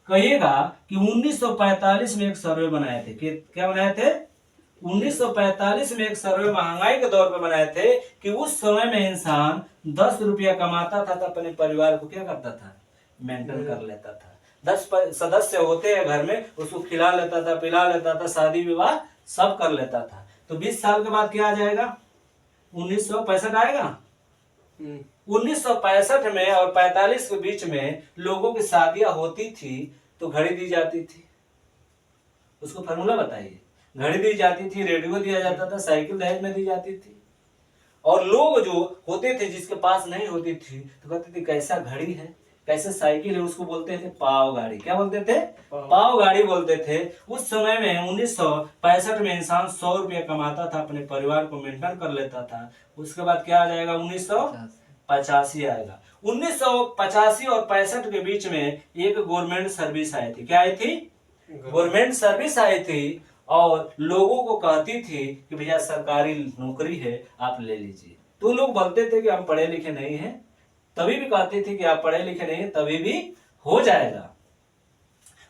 कहिएगा कि 1945 में एक सर्वे बनाए थे। क्या बनाए थे? 1945 में एक सर्वे महंगाई के दौर पे बनाए थे कि उस समय में इंसान 10 रुपया कमाता था तो अपने परिवार को क्या करता था? मेंटेन कर लेता था। 10 सदस्य होते हैं घर में, उसको खिला लेता था, पिला लेता था, शादी विवाह सब कर लेता था। तो 20 साल के बाद क्या आ जाएगा? 1965 आएगा। 1965 में और 45 के बीच में लोगों की शादियां होती थी तो घड़ी दी जाती थी। उसको फार्मूला बताइए। घड़ी दी जाती थी, रेडियो दिया जाता था, साइकिल दहेज में दी जाती थी। और लोग जो होते थे जिसके पास नहीं होती थी तो कहते थे कैसा घड़ी है, कैसे साइकिल है, उसको बोलते थे पाव गाड़ी। क्या बोलते थे? पाव गाड़ी बोलते थे। उस समय में 1965 में इंसान 100 रुपया कमाता था, अपने परिवार को मेंटेन कर लेता था। उसके बाद क्या आ जाएगा? 1985 आएगा। 1985 और 65 के बीच में एक गवर्नमेंट सर्विस आई थी। क्या आई थी? गवर्नमेंट सर्विस आई थी, और लोगों को कहती थी कि भैया सरकारी नौकरी है, आप ले लीजिए। तो लोग बोलते थे कि हम पढ़े लिखे नहीं हैं, तभी भी कहते थे कि आप पढ़े लिखे नहीं हैं, तभी भी हो जाएगा।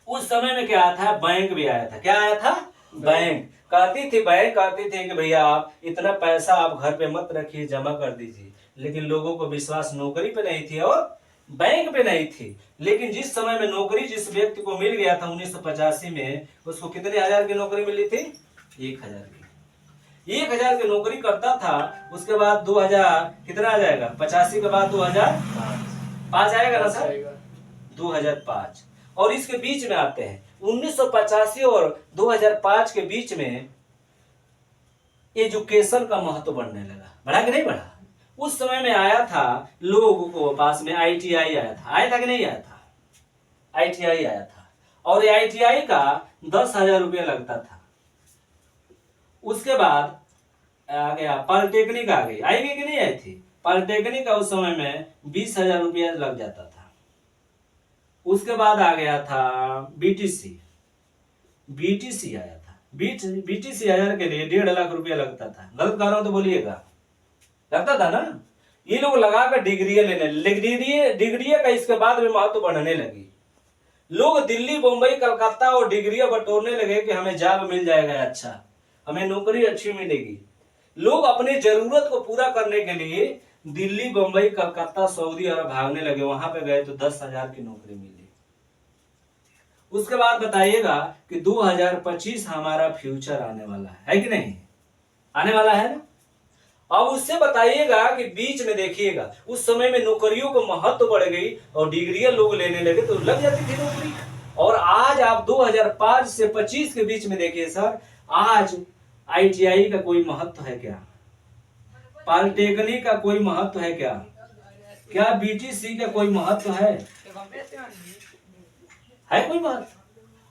उस समय में क्या आया था? बैंक भी आया था। क्या आया था? बैंक कहती थी कि भैया आप इतना पैसा आप घर पे मत रखिए, जमा कर दीजिए। लेकिन लोगों को विश्वास नौकरी पे नहीं थी और बैंक पे नहीं थी। लेकिन जिस समय में नौकरी जिस व्यक्ति को मिल गया था 1985 में, उसको कितने हजार की नौकरी मिली थी? 1000 की। 1000 की नौकरी करता था। उसके बाद 2000 कितना आ जाएगा? 85 के बाद 2005 आएगा ना सर? 2005। और इसके बीच में आते हैं 1985 और 2005 के बीच में एजुकेशन का महत्व बढ़ने लगा। बढ़ा कि नहीं बढ़ा? उस समय में आया था लोगों को पास में ITI आया था कि नहीं आया था? ITI आया था और ITI का 10,000 रुपया लगता था। उसके बाद आ गया पॉलिटेक्निक, आ गई, आई गई कि नहीं आई थी? पॉलिटेक्निक का उस समय में 20,000 रुपया लग जाता था। उसके बाद आ गया था BTC आया था। BTC हजार के लिए 1.5 लाख रुपया लगता था। गलत कह रहा हूं तो बोलिएगा, लगता था ना? ये लोग लगाकर डिग्री लेने, डिग्री का इसके बाद में महत्व बढ़ने लगी। लोग दिल्ली, मुंबई, कलकत्ता और डिग्री बटोरने लगे कि हमें जॉब मिल जाएगा, अच्छा हमें नौकरी अच्छी मिलेगी। लोग अपनी जरूरत को पूरा करने के लिए दिल्ली, मुंबई, कलकत्ता, सऊदी अरब भागने लगे। वहां पे गए तो 10,000 की नौकरी मिली। उसके बाद बताइएगा कि 2025 हमारा फ्यूचर आने वाला है कि नहीं? आने वाला है ना? अब उससे बताइएगा कि बीच में देखिएगा उस समय में नौकरियों को महत्व बढ़ गई और डिग्रियां लोग लेने लगे तो लग जाती थी नौकरी। और आज आप 2005 से 25 के बीच में देखिए सर, आज ITI का कोई महत्व है क्या? पॉलिटेक्निक का कोई महत्व है क्या? क्या BTC का कोई महत्व है कोई महत्व?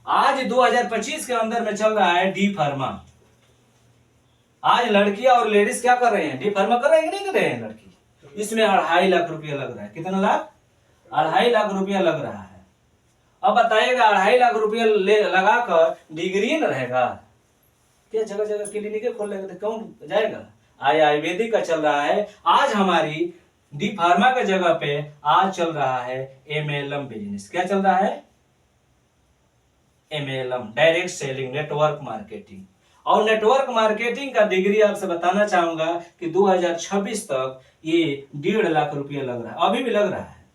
आज 2025 के अंदर में चल रहा है D फार्मा। आज लड़कियां और लेडीज क्या कर रहे हैं? D फार्मा कर रहे हैं कि नहीं कर रहे हैं लड़की? इसमें 2.5 लाख रुपया लग रहा है। कितना लाख? 2.5 लाख रुपया लग रहा है। अब बताइएगा 2.5 लाख रुपया लगाकर डिग्री न रहेगा क्या? जगह जगह क्लिनिक खोल लेंगे तो कौन जाएगा? आयुर्वेदिक का चल रहा है। आज हमारी D फार्मा के जगह पे आज चल रहा है MLM बिजनेस। क्या चल रहा है? MLM, direct selling, network marketing. और नेटवर्क मार्केटिंग का डिग्री आपसे बताना चाहूंगा कि 2026 तक ये 1.5 लाख रुपया लग रहा है। अभी भी लग रहा है।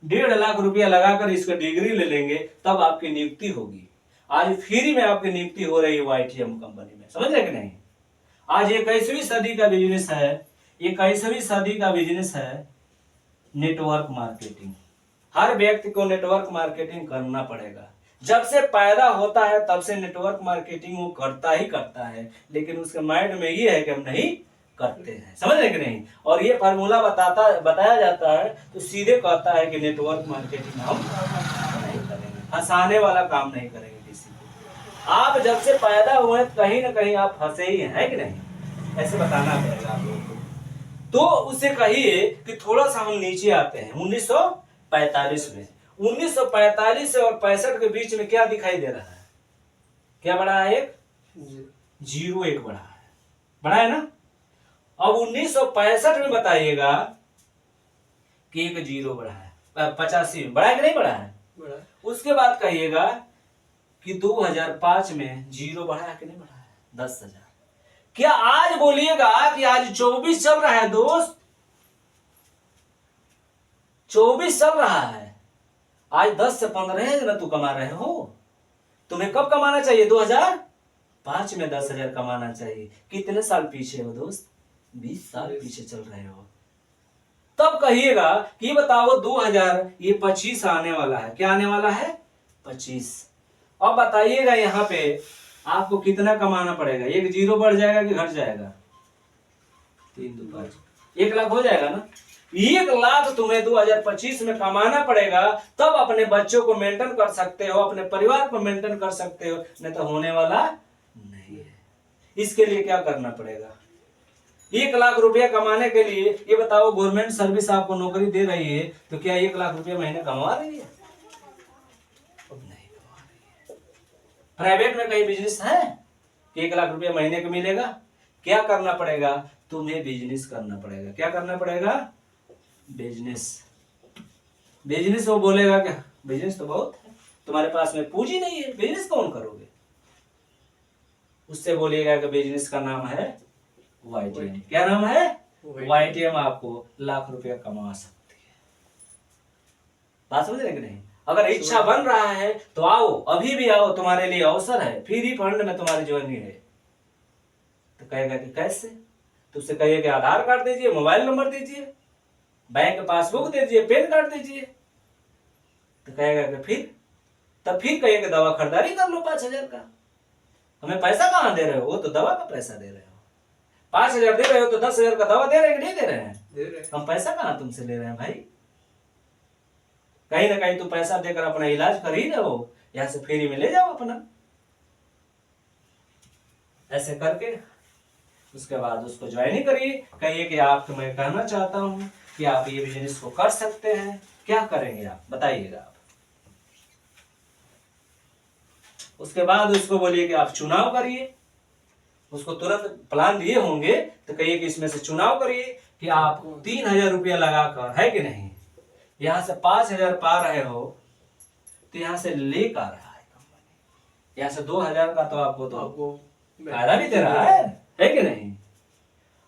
1.5 लाख रुपया लगाकर इसका डिग्री ले लेंगे तब आपकी नियुक्ति होगी। आज फ्री में आपकी नियुक्ति हो रही है YTM कंपनी में। समझ रहे कि नहीं? आज 21वीं सदी का बिजनेस है, 21वीं सदी का बिजनेस है नेटवर्क मार्केटिंग। हर व्यक्ति को नेटवर्क मार्केटिंग करना पड़ेगा। जब से पैदा होता है तब से नेटवर्क मार्केटिंग वो करता ही करता है, लेकिन उसके माइंड में ये है कि हम नहीं करते हैं। समझ रहे कि नहीं? और ये फार्मूला बताया जाता है तो सीधे कहता है कि नेटवर्क मार्केटिंग हम नहीं करेंगे, फंसाने वाला काम नहीं करेंगे किसी को। आप जब से पैदा हुए कहीं ना कहीं आप फंसे ही हैं कि नहीं? ऐसे बताना पड़ेगा आप लोगों को। तो उससे कहिए कि थोड़ा सा हम नीचे आते हैं 1945 में। 1945 और 65 के बीच में क्या दिखाई दे रहा है? क्या बढ़ा है? एक 0 1 बढ़ा है। बढ़ा है ना? अब 1965 में बताइएगा कि 1 0 बढ़ा है। 85 में बढ़ा है कि नहीं बढ़ा है? उसके बाद कहिएगा कि 2005 में 0 बढ़ा है कि नहीं बढ़ा है? 10,000। क्या आज बोलिएगा कि आज 24 चल रहा है दोस्त? 24 चल रहा है। आज 10 से 15 ना तू कमा रहे हो। तुम्हें कब कमाना चाहिए? 2005 में 10,000 कमाना चाहिए। कितने साल पीछे हो दोस्त? 20 साल पीछे चल रहे हो। तब कहिएगा कि बताओ 2025 आने वाला है। क्या आने वाला है? 25। अब बताइएगा यहाँ पे आपको कितना कमाना पड़ेगा? 1 0 बढ़ जाएगा कि घट जाएगा? 3 2 5 1 लाख हो जाएगा ना? 1 लाख तुम्हें 2025 में कमाना पड़ेगा, तब अपने बच्चों को मेंटेन कर सकते हो, अपने परिवार को मेंटेन कर सकते हो, नहीं तो होने वाला नहीं है। इसके लिए क्या करना पड़ेगा? 1 लाख रुपया कमाने के लिए ये बताओ, गवर्नमेंट सर्विस आपको नौकरी दे रही है तो क्या 1 लाख रुपया महीने कमा रही है? नहीं कमा रही है। प्राइवेट में कहीं बिजनेस है कि 1 लाख रुपया महीने का मिलेगा? क्या करना पड़ेगा? तुम्हें बिजनेस करना पड़ेगा। क्या करना पड़ेगा? बिजनेस वो बोलेगा क्या बिजनेस तो बहुत है, तुम्हारे पास में पूंजी नहीं है, बिजनेस कौन करोगे? उससे बोलिएगा कि बिजनेस का नाम है YTM। क्या नाम है? वो ATM आपको लाख रुपया कमा सकती है। बात समझ रहे कि नहीं? अगर इच्छा बन रहा है तो आओ, अभी भी आओ, तुम्हारे लिए अवसर है, फ्री फंड में तुम्हारी ज्वाइनिंग है। तो कहेगा कि कैसे? तो उससे कहिए कि आधार कार्ड दीजिए, मोबाइल नंबर दीजिए, बैंक पासबुक दीजिए, पैन कार्ड दीजिए। तो कहेगा कि फिर? तब फिर कहिए कि दवा खरीदारी कर लो 5,000 का। हमें पैसा कहाँ दे रहे हो? वो तो दवा का पैसा दे रहे हो। 5,000 दे रहे हो तो 10,000 का दवा दे रहे हैं कि नहीं दे रहे हैं? दे रहे हैं। हम पैसा कहाँ तुमसे ले रहे हैं भाई? कहीं ना कहीं तुम पैसा देकर अपना इलाज कर ही रहे हो, यहाँ से फ्री में ले जाओ अपना। ऐसे करके उसके बाद उसको ज्वाइन करिए। कहिए कि आपको मैं कहना चाहता हूँ कि आप ये बिजनेस को कर सकते हैं। क्या करेंगे आप बताइएगा आप। उसके बाद उसको बोलिए कि आप चुनाव करिए। उसको तुरंत प्लान दिए होंगे तो कहिए कि इसमें से चुनाव करिए कि आप 3,000 रुपया लगाकर, है कि नहीं, यहाँ से 5,000 पा रहे हो तो यहाँ से लेकर आ रहा है कंपनी, यहाँ से 2,000 का तो आपको फायदा भी दे रहा है कि नहीं?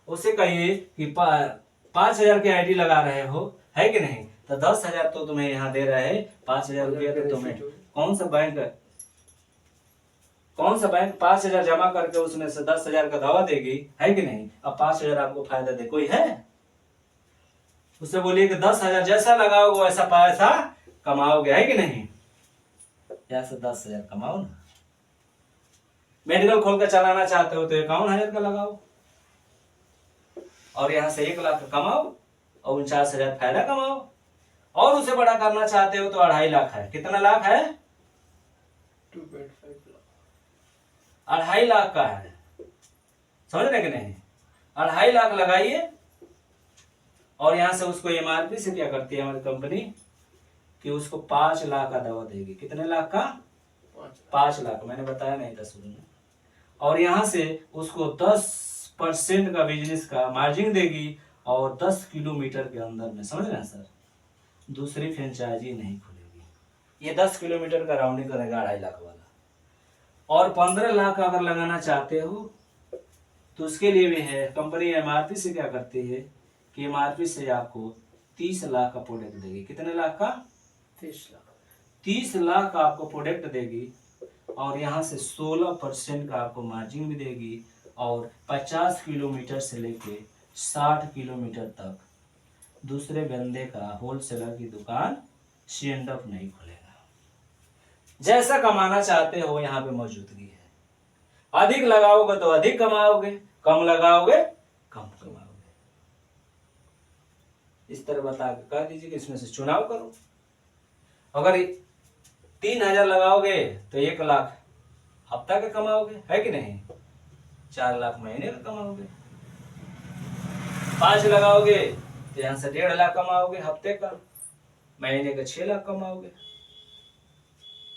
उसे कहिए कि 5,000 की आईडी लगा रहे हो, है कि नहीं, तो 10,000 तो तुम्हें यहाँ दे रहे हैं। 5,000 रुपया तो तुम्हें कौन सा बैंक 5,000 जमा करके उसमें से 10,000 का दवा देगी, है कि नहीं? अब 5,000 आपको फायदा दे कोई है? उसे बोलिए कि 10,000 जैसा लगाओगे वैसा पैसा कमाओगे, है कि नहीं? यहाँ से 10,000 कमाओ ना। मेडिकल खोल कर चलाना चाहते हो तो 51,000 का लगाओ और यहाँ से 1 लाख कमाओ और 49,000 फायदा कमाओ। और उसे बड़ा करना चाहते हो तो 2.5 लाख है। कितना लाख है? 2.5 लाख। 2.5 लाख का है, समझ रहे कि नहीं? 2.5 लाख लगाइए और यहाँ से उसको MRP से क्या करती है हमारी कंपनी कि उसको 5 लाख का दवा देगी। कितने लाख का? 5 लाख। मैंने बताया नहीं था शुरू में। और यहाँ से उसको 10% का बिजनेस का मार्जिन देगी और 10 किलोमीटर के अंदर में, समझ रहे हैं सर, दूसरी फ्रेंचाइजी नहीं खुलेगी। ये 10 किलोमीटर का राउंडिंग करेगा 2.5 लाख वाला। और 15 लाख अगर लगाना चाहते हो तो उसके लिए भी है। कंपनी MRP से क्या करती है कि MRP से आपको 30 लाख का प्रोडक्ट देगी। कितने लाख का? 30 लाख। 30 लाख का आपको प्रोडक्ट देगी और यहाँ से 16% का आपको मार्जिन भी देगी और 50 किलोमीटर से लेके 60 किलोमीटर तक दूसरे बंदे का होलसेलर की दुकान C&F नहीं खुलेगा। जैसा कमाना चाहते हो यहाँ पे मौजूदगी है। अधिक लगाओगे तो अधिक कमाओगे, कम लगाओगे कम कमाओगे। इस तरह बता के कह दीजिए कि इसमें से चुनाव करो। अगर 3,000 लगाओगे तो 1 लाख हफ्ता का कमाओगे, है कि नहीं? 4 लाख महीने का कमाओगे। 5 लगाओगे तो यहाँ से 1.5 लाख कमाओगे हफ्ते का, महीने का 6 लाख कमाओगे।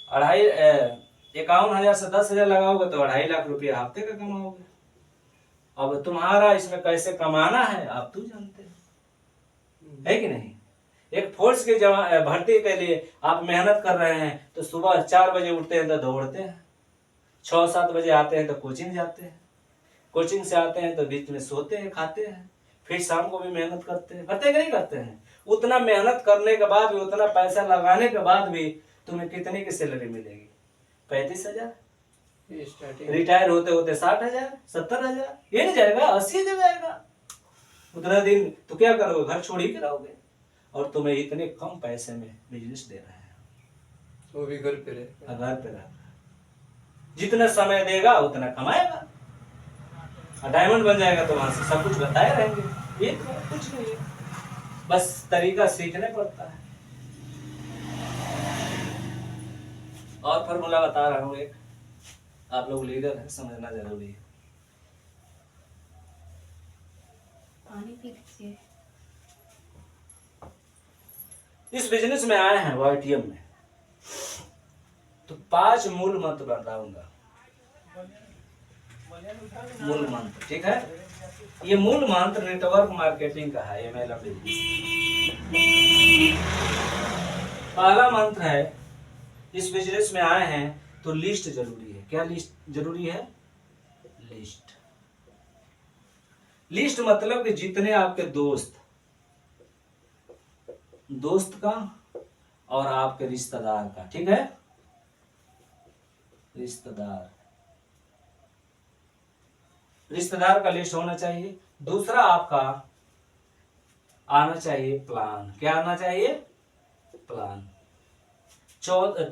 51,000 से 10,000 लगाओगे तो 2.5 लाख रुपया हफ्ते का कमाओगे। अब तुम्हारा इसमें कैसे कमाना है आप तो जानते हो, है कि नहीं? एक फोर्स की भर्ती के लिए आप मेहनत कर रहे हैं तो सुबह 4 बजे उठते हैं तो दौड़ते हैं, 6-7 बजे आते हैं तो कोचिंग जाते हैं, कोचिंग से आते हैं तो बीच में सोते हैं, खाते हैं, फिर शाम को भी मेहनत करते हैं कि नहीं करते हैं? उतना मेहनत करने के बाद भी, उतना पैसा लगाने के बाद भी तुम्हें कितने की सैलरी मिलेगी? 35,000। रिटायर होते होते 60,000, 70,000, ये नहीं जाएगा, 80,000 जाएगा। उतना दिन तो क्या करोगे? घर छोड़ ही के रहोगे। और तुम्हें इतने कम पैसे में बिजनेस दे रहे हैं, वो भी घर पे रहे। घर पे रह, जितना समय देगा उतना कमाएगा। डायमंड बन जाएगा तो वहां से सब कुछ बताए रहेंगे। ये तो कुछ नहीं है, बस तरीका सीखने पड़ता है। और फॉर्मूला बता रहा हूँ एक, आप लोग लीडर हैं, समझना जरूरी है। पानी पी लीजिए। इस बिजनेस में आए हैं YTM में तो 5 मूल मंत्र बताऊंगा। मूल मंत्र, ठीक है? ये मूल मंत्र नेटवर्क मार्केटिंग का है, MLM बिजनेस। पहला मंत्र है, इस बिजनेस में आए हैं तो लिस्ट जरूरी है। क्या लिस्ट जरूरी है? लिस्ट। लिस्ट मतलब कि जितने आपके दोस्त का और आपके रिश्तेदार का, ठीक है, रिश्तेदार का लिस्ट होना चाहिए। दूसरा आपका आना चाहिए प्लान। क्या आना चाहिए? प्लान।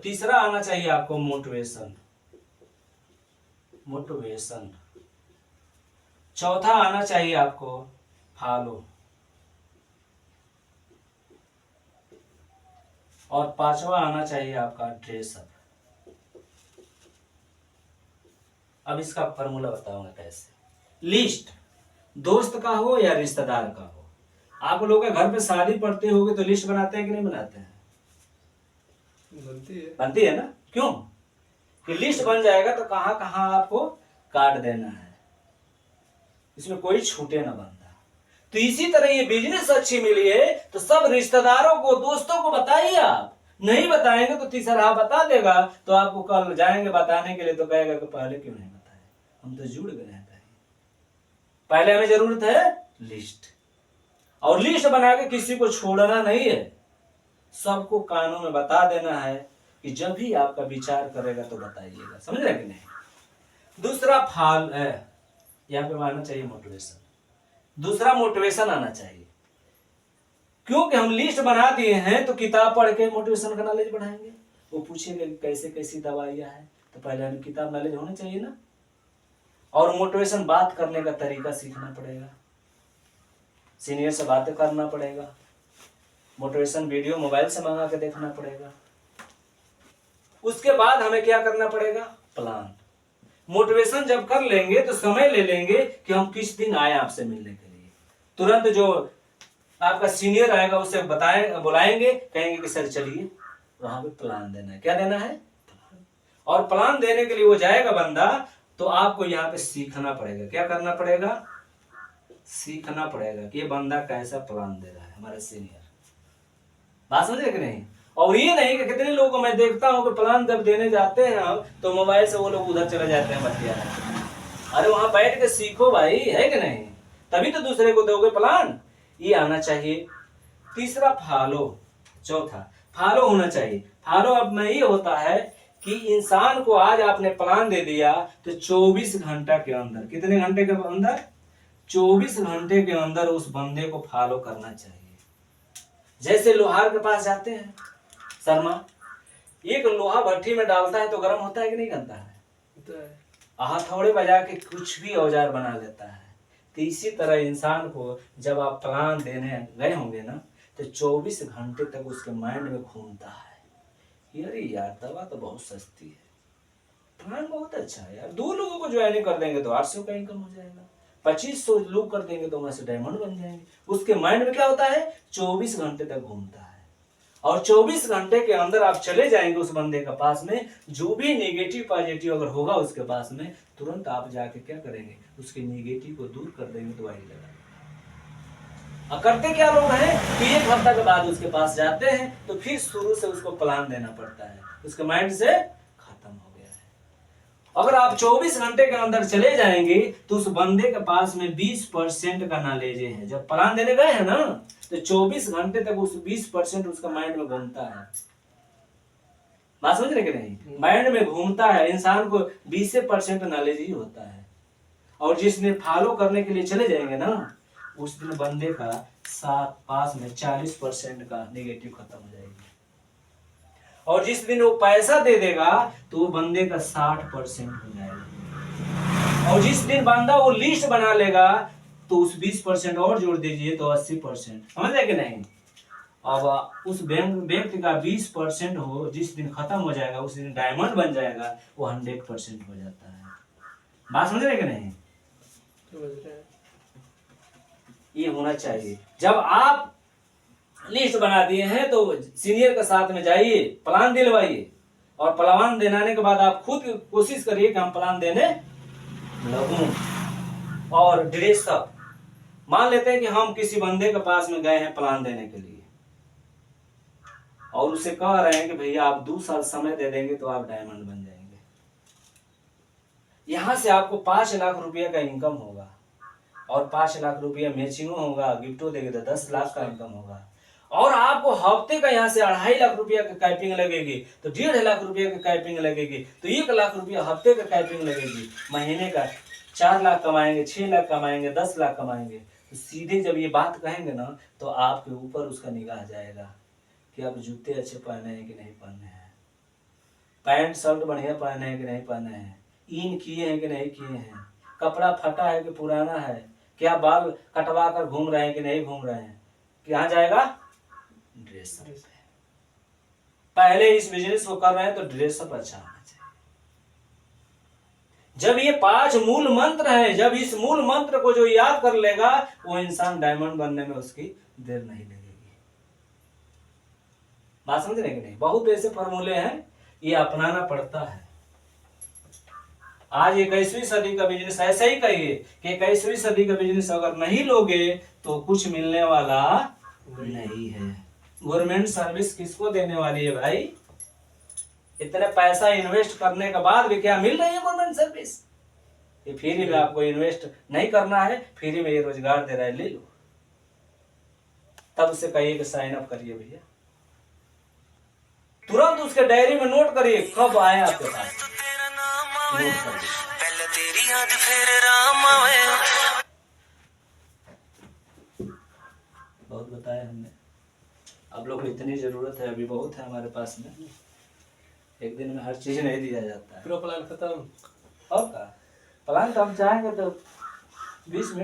तीसरा आना चाहिए आपको मोटिवेशन। चौथा आना चाहिए आपको फॉलो। और पांचवा आना चाहिए आपका ड्रेसअप। अब इसका फॉर्मूला बताऊंगा कैसे। लिस्ट दोस्त का हो या रिश्तेदार का हो, आप लोग के घर पे शादी पड़ते होगे तो लिस्ट बनाते हैं कि नहीं बनाते हैं? बनती है ना। क्यों? कि लिस्ट बन जाएगा तो कहां कहां आपको काट देना है, इसमें कोई छूटे ना बंदा। तो इसी तरह ये बिजनेस अच्छी मिली है तो सब रिश्तेदारों को, दोस्तों को बताइए। आप नहीं बताएंगे तो तीसरा बता देगा, तो आपको कल जाएंगे बताने के लिए तो कहेगा कि पहले क्यों नहीं बताया, हम तो जुड़ गए हैं। पहले हमें जरूरत है लिस्ट, और लिस्ट बना के किसी को छोड़ना नहीं है, सबको कानों में बता देना है कि जब भी आपका विचार करेगा तो बताइएगा। समझ रहे कि नहीं? दूसरा फाल है, यहाँ पे आना चाहिए मोटिवेशन। दूसरा मोटिवेशन आना चाहिए, क्योंकि हम लिस्ट बना दिए हैं तो किताब पढ़ के मोटिवेशन का नॉलेज बढ़ाएंगे। वो पूछेंगे कैसे कैसी दवाइयां हैं, तो पहले हमें किताब नॉलेज होना चाहिए ना। और मोटिवेशन बात करने का तरीका सीखना पड़ेगा, सीनियर से बातें करना पड़ेगा, मोटिवेशन वीडियो मोबाइल से मंगा के देखना पड़ेगा। उसके बाद हमें क्या करना पड़ेगा? प्लान। मोटिवेशन जब कर लेंगे तो समय ले लेंगे कि हम किस दिन आए आपसे मिलने के लिए। तुरंत जो आपका सीनियर आएगा उसे बुलाएंगे, कहेंगे कि सर चलिए, वहां पे प्लान देना है। क्या देना है? प्लान। और प्लान देने के लिए वो जाएगा बंदा, तो आपको यहाँ पे सीखना पड़ेगा। क्या करना पड़ेगा? सीखना पड़ेगा कि ये बंदा कैसा प्लान दे रहा है, हमारा सीनियर। बात समझे कि नहीं? और ये नहीं कि कितने लोगों को मैं देखता हूँ कि प्लान जब देने जाते हैं हम तो मोबाइल से वो लोग उधर चले जाते हैं बतिया। अरे वहां बैठ के सीखो भाई, है कि नहीं? तभी तो दूसरे को दोगे प्लान। ये आना चाहिए। तीसरा फॉलो। चौथा फॉलो होना चाहिए। फॉलो अब में ये होता है कि इंसान को आज आपने प्लान दे दिया तो 24 घंटा के अंदर, कितने घंटे के अंदर? 24 घंटे के अंदर उस बंदे को फॉलो करना चाहिए। जैसे लोहार के पास जाते हैं, शर्मा, एक लोहा भट्टी में डालता है तो गर्म होता है कि नहीं करता है? हथौड़े बजा के कुछ भी औजार बना लेता है। तो इसी तरह इंसान को जब आप प्लान देने गए होंगे ना तो 24 घंटे तक उसके माइंड में घूमता है, अरे यार दवा तो बहुत सस्ती है, प्लान बहुत अच्छा है यार, 2 लोगों को ज्वाइनिंग कर देंगे तो 800 का इनकम हो जाएगा, 2500 लोग कर देंगे तो वहां से डायमंड बन जाएंगे। उसके माइंड में क्या होता है? 24 घंटे तक घूमता है। और 24 घंटे के अंदर आप चले जाएंगे उस बंदे के पास में, जो भी नेगेटिव पॉजिटिव अगर होगा उसके पास में, तुरंत आप जाके क्या करेंगे? उसके नेगेटिव को दूर कर देंगे, दवाई लगाएंगे। और करते क्या लोग हैं कि 1 हफ्ता के बाद उसके पास जाते हैं तो फिर शुरू से उसको प्लान देना पड़ता है, उसके माइंड से खत्म हो गया है। अगर आप 24 घंटे के अंदर चले जाएंगे तो उस बंदे के पास में 20% का नॉलेज है। जब प्लान देने गए हैं ना तो 24 घंटे तक उस 20% उसका माइंड में घूमता है। बात समझ रहे कि नहीं? माइंड में घूमता है। इंसान को 20% नॉलेज ही होता है। और जिसने फॉलो करने के लिए चले जाएंगे ना उस दिन बंदे का पास में 40% का नेगेटिव खत्म हो जाएगी। और जिस दिन वो पैसा दे देगा तो वो बंदे का 60% हो जाएगा। और जिस दिन बंदा वो लिस्ट बना लेगा तो उस 20% और जोड़ दीजिए तो 80%। समझ रहे कि नहीं? अब उस व्यक्ति का 20% हो, जिस दिन खत्म हो जाएगा उस दिन डायमंड बन जाएगा, वो 100% हो जाता है। बात समझ रहे कि नहीं? ये होना चाहिए। जब आप लिस्ट बना दिए हैं तो सीनियर के साथ में जाइए, प्लान दिलवाइए, और प्लान दिलाने के बाद आप खुद कोशिश करिए कि हम प्लान देने लगूं। और ड्रेसअप, मान लेते हैं कि हम किसी बंदे के पास में गए हैं प्लान देने के लिए और उसे कह रहे हैं कि भैया आप 2 साल समय दे देंगे तो आप डायमंड बन जाएंगे, यहां से आपको 5 लाख रुपए का इनकम होगा। और 5 लाख रुपया मैचिंगो होगा, गिफ्टो देंगे तो 10 लाख का इनकम होगा। और आपको हफ्ते का यहाँ से 2.5 लाख रुपया की कैपिंग लगेगी, तो 1.5 लाख रुपया की कैपिंग लगेगी, तो 1 लाख रुपया हफ्ते का कैपिंग लगेगी। महीने का 4 लाख कमाएंगे, 6 लाख कमाएंगे, 10 लाख कमाएंगे। तो सीधे जब ये बात कहेंगे ना, तो आपके ऊपर उसका निगाह जाएगा कि आप जूते अच्छे पहने हैं कि नहीं पहने हैं, पैंट शर्ट बढ़िया पहने हैं कि नहीं पहने हैं, इन किए हैं कि नहीं किए हैं, कपड़ा फटा है कि पुराना है, क्या बाल कटवा कर घूम रहे हैं कि नहीं घूम रहे हैं। कहाँ जाएगा? ड्रेसअप पे। पहले इस बिजनेस को कर रहे हैं तो ड्रेसअप अच्छा होना चाहिए। जब ये 5 मूल मंत्र हैं, जब इस मूल मंत्र को जो याद कर लेगा, वो इंसान डायमंड बनने में उसकी देर नहीं लगेगी। बात समझ रहे कि नहीं? बहुत ऐसे फॉर्मूले हैं, ये अपनाना पड़ता है। आज 21वीं सदी का बिजनेस ऐसा ही कहिए कि 21वीं सदी का बिजनेस अगर नहीं लोगे तो कुछ मिलने वाला नहीं है। गवर्नमेंट सर्विस किसको देने वाली है भाई? इतने पैसा इन्वेस्ट करने के बाद भी क्या मिल रही है गवर्नमेंट सर्विस? ये फ्री में आपको इन्वेस्ट नहीं करना है, फ्री में ये रोजगार दे रहा है, ले लो। तब से कहिए कि साइन अप करिए भैया, तुरंत उसके डायरी में नोट करिए कब आए आपके पास, नोट करिए। बहुत बताया हमने, आप लोग को इतनी जरूरत है, अभी बहुत है हमारे पास में। एक दिन में हर चीज नहीं दिया जाता है। पूरा प्लान खत्म। और का प्लान तो हम चाहेंगे तो 20 मिनट